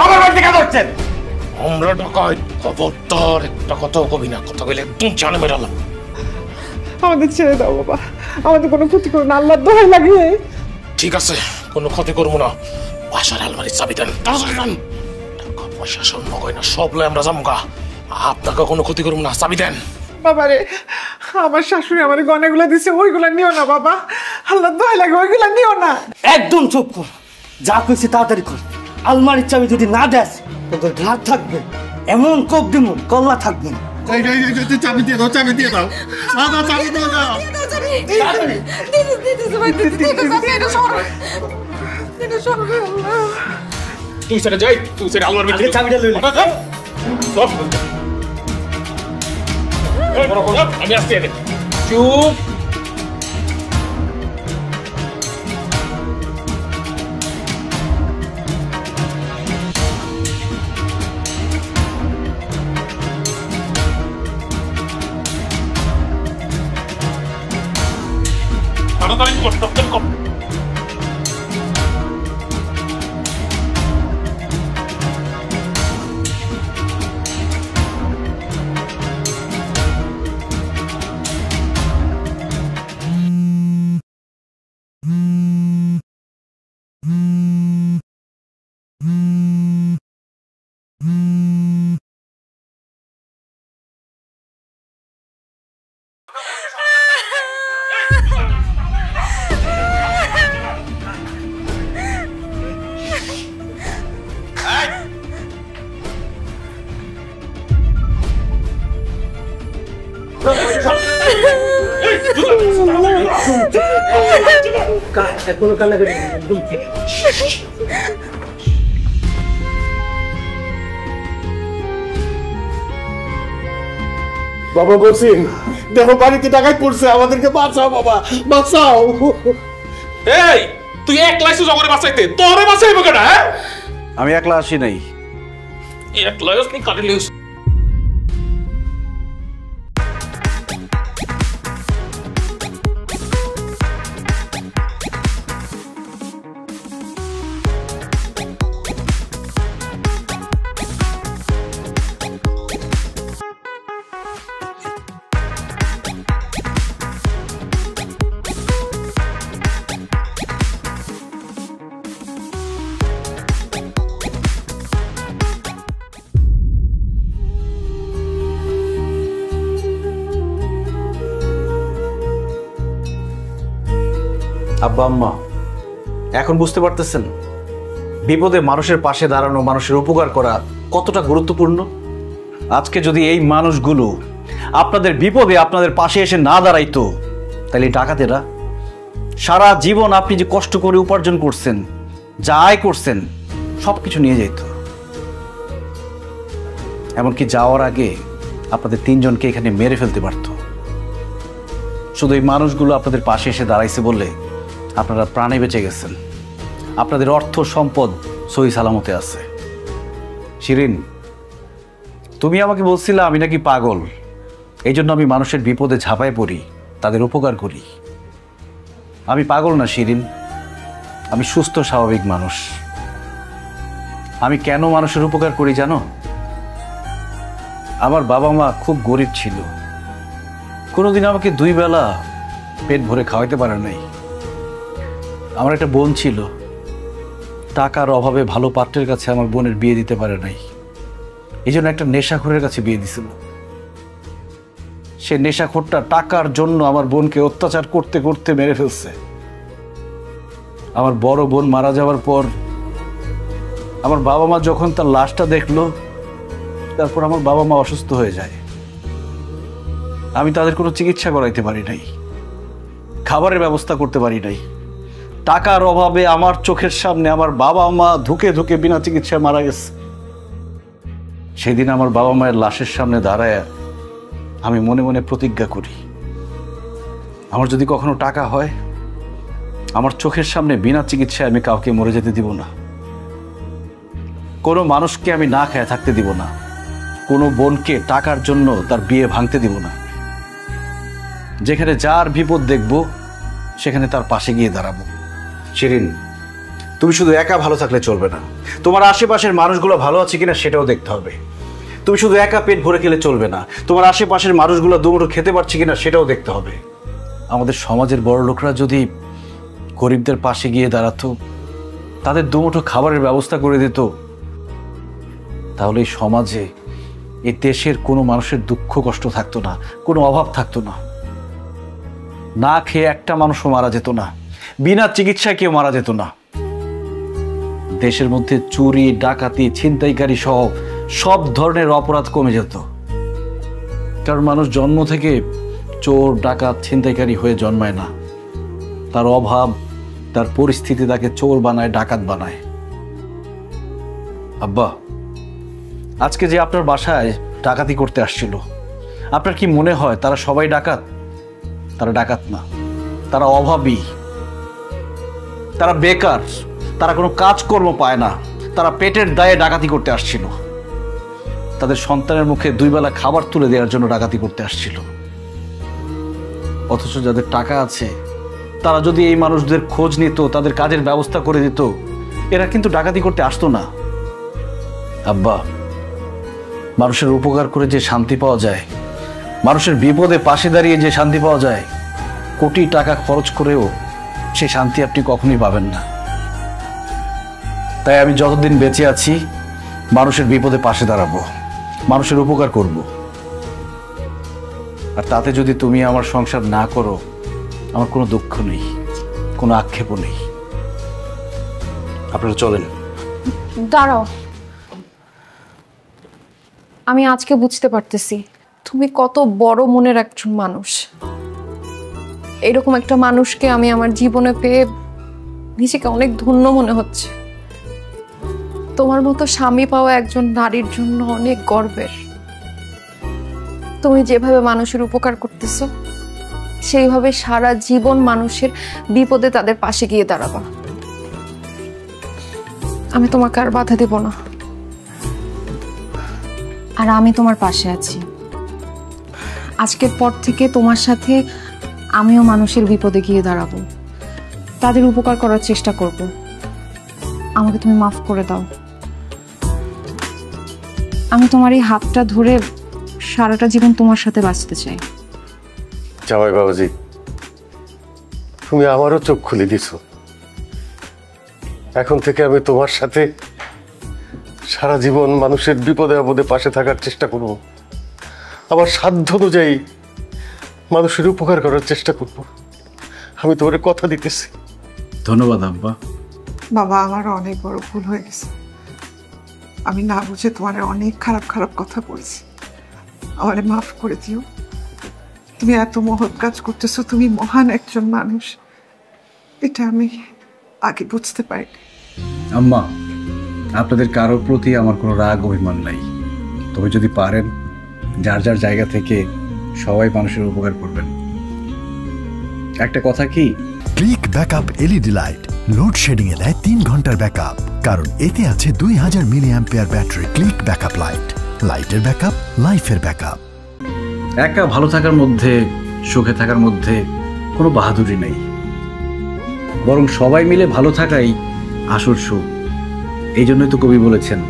আমার বাড়িতে কেন হচ্ছেন? আমরা ঢাকায় খবরদার একটা কথা কবি না, কথা বলে একদম জানে মেরালাম। আমাদের ছেড়ে দাও বাবা, আমাদের কোনো ক্ষতি করো না, আল্লাহর দোহাই লাগে। ঠিক আছে, কোনো ক্ষতি করবো না। বাসার আলমারির চাবি দেন, তাড়াতাড়ি দেন। টাকা পয়সা স্বর্ণ গয়না সব লয়ে আমরা যামগা, আপনাকে কোনো ক্ষতি করবো না, চাবি দেন। বাবারে, আমার শাশুড়ি আমার গয়নাগুলো দিছে, ওইগুলা নিও না বাবা, আল্লাহর দোহাই লাগে, ওইগুলা নিও না। একদম চুপ কর, যা কইছি তাড়াতাড়ি কর। আলমারির চাবি যদি না দেস তোদের ঘাট থাকবে, এমন কোপ দিমু কল্লা থাকবে না। চাবি দিয়ে দাও, চাবি দিয়ে দাও, চাবি দিয়ে দাও। তুই সেটা যাই, তুই সেটা আলমারির ভিতরে চাবিটা লই। আমি আসছি, চুপ। তাড়াতাড়ি কর, তাড়াতাড়ি কর। বাবা বলছেন দেখো বাড়িতে টাকায় পড়ছে, আমাদেরকে বাঁচাও বাবা, বাঁচাও। এই তুই একলা এসে জগরে বাঁচাইতে, তোরে বাঁচাইবো কেডা? হ্যাঁ, আমি একলা আসি নাই। একলা আসনি কাটে লিউস। আব্বা আম্মা, এখন বুঝতে পারতেছেন বিপদে মানুষের পাশে দাঁড়ানো, মানুষের উপকার করা কতটা গুরুত্বপূর্ণ? আজকে যদি এই মানুষগুলো আপনাদের বিপদে আপনাদের পাশে এসে না দাঁড়াইতো, তাহলে ডাকাতেরা সারা জীবন আপনি যে কষ্ট করে উপার্জন করছেন, যা আয় করছেন, সবকিছু নিয়ে যেত। এমনকি যাওয়ার আগে আপনাদের তিনজনকে এখানে মেরে ফেলতে পারত। শুধু এই মানুষগুলো আপনাদের পাশে এসে দাঁড়াইছে বলে আপনারা প্রাণে বেঁচে গেছেন, আপনাদের অর্থ সম্পদ সহি সালামতে আছে। শিরিন, তুমি আমাকে বলছিলে আমি নাকি পাগল, এই জন্য আমি মানুষের বিপদে ঝাঁপায় পড়ি, তাদের উপকার করি। আমি পাগল না শিরিন, আমি সুস্থ স্বাভাবিক মানুষ। আমি কেন মানুষের উপকার করি জানো? আমার বাবা মা খুব গরিব ছিল, কোনোদিন আমাকে দুই বেলা পেট ভরে খাওয়াইতে পারে নাই। আমার একটা বোন ছিল, টাকার অভাবে ভালো পাত্রের কাছে আমার বোনের বিয়ে দিতে পারে নাই, এই জন্য একটা নেশাখোরের কাছে বিয়ে দিছিল। সে নেশাখোরটা টাকার জন্য আমার বোনকে অত্যাচার করতে করতে মেরে ফেলছে। আমার বড় বোন মারা যাওয়ার পর আমার বাবা মা যখন তার লাশটা দেখলো, তারপর আমার বাবা মা অসুস্থ হয়ে যায়। আমি তাদের কোনো চিকিৎসা করাইতে পারি নাই, খাবারের ব্যবস্থা করতে পারি নাই। টাকার অভাবে আমার চোখের সামনে আমার বাবা মা ধুকে ধুকে বিনা চিকিৎসায় মারা গেছে। সেদিন আমার বাবা মায়ের লাশের সামনে দাঁড়ায় আমি মনে মনে প্রতিজ্ঞা করি, আমার যদি কখনো টাকা হয়, আমার চোখের সামনে বিনা চিকিৎসায় আমি কাউকে মরে যেতে দিব না, কোনো মানুষকে আমি না খেয়ে থাকতে দিব না, কোনো বোনকে টাকার জন্য তার বিয়ে ভাঙতে দিব না। যেখানে যার বিপদ দেখব সেখানে তার পাশে গিয়ে দাঁড়াবো। শিরিন, তুমি শুধু একা ভালো থাকলে চলবে না, তোমার আশেপাশের মানুষগুলো ভালো আছে কিনা সেটাও দেখতে হবে। তুমি শুধু একা পেট ভরে খেলে চলবে না, তোমার আশেপাশের মানুষগুলো দুমুঠো খেতে পারছে কিনা সেটাও দেখতে হবে। আমাদের সমাজের বড় লোকরা যদি গরিবদের পাশে গিয়ে দাঁড়াতো, তাদের দুমুঠো খাবারের ব্যবস্থা করে দিত, তাহলে এই সমাজে এই দেশের কোনো মানুষের দুঃখ কষ্ট থাকতো না, কোনো অভাব থাকতো না। না খেয়ে একটা মানুষও মারা যেত না, বিনা চিকিৎসায় কেউ মারা যেত না। দেশের মধ্যে চুরি, ডাকাতি, ছিনতাইকারী সহ সব ধরনের অপরাধ কমে যেত। কারণ মানুষ জন্ম থেকে চোর, ডাকাত, ছিনতাইকারী হয়ে জন্মায় না। তার অভাব, তার পরিস্থিতি তাকে চোর বানায়, ডাকাত বানায়। আব্বা, আজকে যে আপনার বাসায় ডাকাতি করতে আসছিল, আপনার কি মনে হয় তারা সবাই ডাকাত? তারা ডাকাত না, তারা অভাবী, তারা বেকার, তারা কোনো কাজকর্ম পায় না, তারা পেটের দায়ে ডাকাতি করতে আসছিল। তাদের সন্তানের মুখে 2 বেলা খাবার তুলে দেওয়ার জন্য ডাকাতি করতে আসছিল। অথচ যাদের টাকা আছে তারা যদি এই মানুষদের খোঁজ নিত, তাদের কাজের ব্যবস্থা করে দিত, এরা কিন্তু ডাকাতি করতে আসতো না। আব্বা, মানুষের উপকার করে যে শান্তি পাওয়া যায়, মানুষের বিপদে পাশে দাঁড়িয়ে যে শান্তি পাওয়া যায়, কোটি টাকা খরচ করেও সেই শান্তি আপনি কখনোই পাবেন না। তাই আমি যতদিন বেঁচে আছি মানুষের বিপদে পাশে দাঁড়াবো, মানুষের উপকার করব। আর তাতে যদি তুমি আমার সংসার না করো, আমার কোনো দুঃখ নেই, কোনো আক্ষেপও নেই। আপনারা চলেন। দাঁড়াও, আমি আজকে বুঝতে পারতেছি তুমি কত বড় মনের একজন মানুষ। এরকম একটা মানুষকে আমি আমার জীবনে পেয়ে নিজেকে অনেক ধন্য মনে হচ্ছে। তোমার মতো স্বামী পাওয়া একজন নারীর জন্য অনেক গর্বের। তুমি যেভাবে মানুষের উপকার করতেছো, সেইভাবে সারা জীবন মানুষের বিপদে তাদের পাশে গিয়ে দাঁড়াবা। আমি তোমাকে আর বাধা দেব না। আর আমি তোমার পাশে আছি। আজকের পর থেকে তোমার সাথে আমিও মানুষের বিপদে গিয়ে দাঁড়াবো, তাদের উপকার করার চেষ্টা করব। আমাকে তুমি মাফ করে দাও। আমি তোমার এই হাতটা ধরে সারাটা জীবন তোমার সাথে বাঁচতে চাই। জামাই বাবাজি, তুমি আমারও চোখ খুলে দিছো। এখন থেকে আমি তোমার সাথে সারা জীবন মানুষের বিপদে আপদে পাশে থাকার চেষ্টা করব। আমার সাধ্য অনুযায়ী মানুষের উপকার করার চেষ্টা করব। আমি তোমার কথা দিতেছি। ধন্যবাদ আব্বা। বাবা, আমারও অনেক বড় ভুল হয়ে গেছে। আমি না বুঝে তোমার অনেক খারাপ খারাপ কথা বলছি। আমারে মাফ করে দিও। তুমি এত মহৎ কাজ করতেছো, তুমি মহান একজন মানুষ, এটা আমি আগে বুঝতে পারি। আম্মা, আপনাদের কারোর প্রতি আমার কোনো রাগ অভিমান নাই। তবে যদি পারেন যার যার জায়গা থেকে সবাই মানুষের উপকার করবেন। একটা কথা কি, click backup LED light load shedding এ দেয় 3 ঘন্টার ব্যাকআপ, কারণ এতে আছে 2000 milliampere battery. Click backup light, লাইটের ব্যাকআপ, লাইফের ব্যাকআপ। একা ভালো থাকার মধ্যে, সুখে থাকার মধ্যে কোনো বাহাদুরি নেই, বরং সবাই মিলে ভালো থাকাই আসল সুখ। এই জন্যই তো কবি বলেছেন,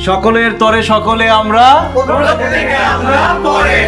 সকলের তরে সকলে আমরা, পরে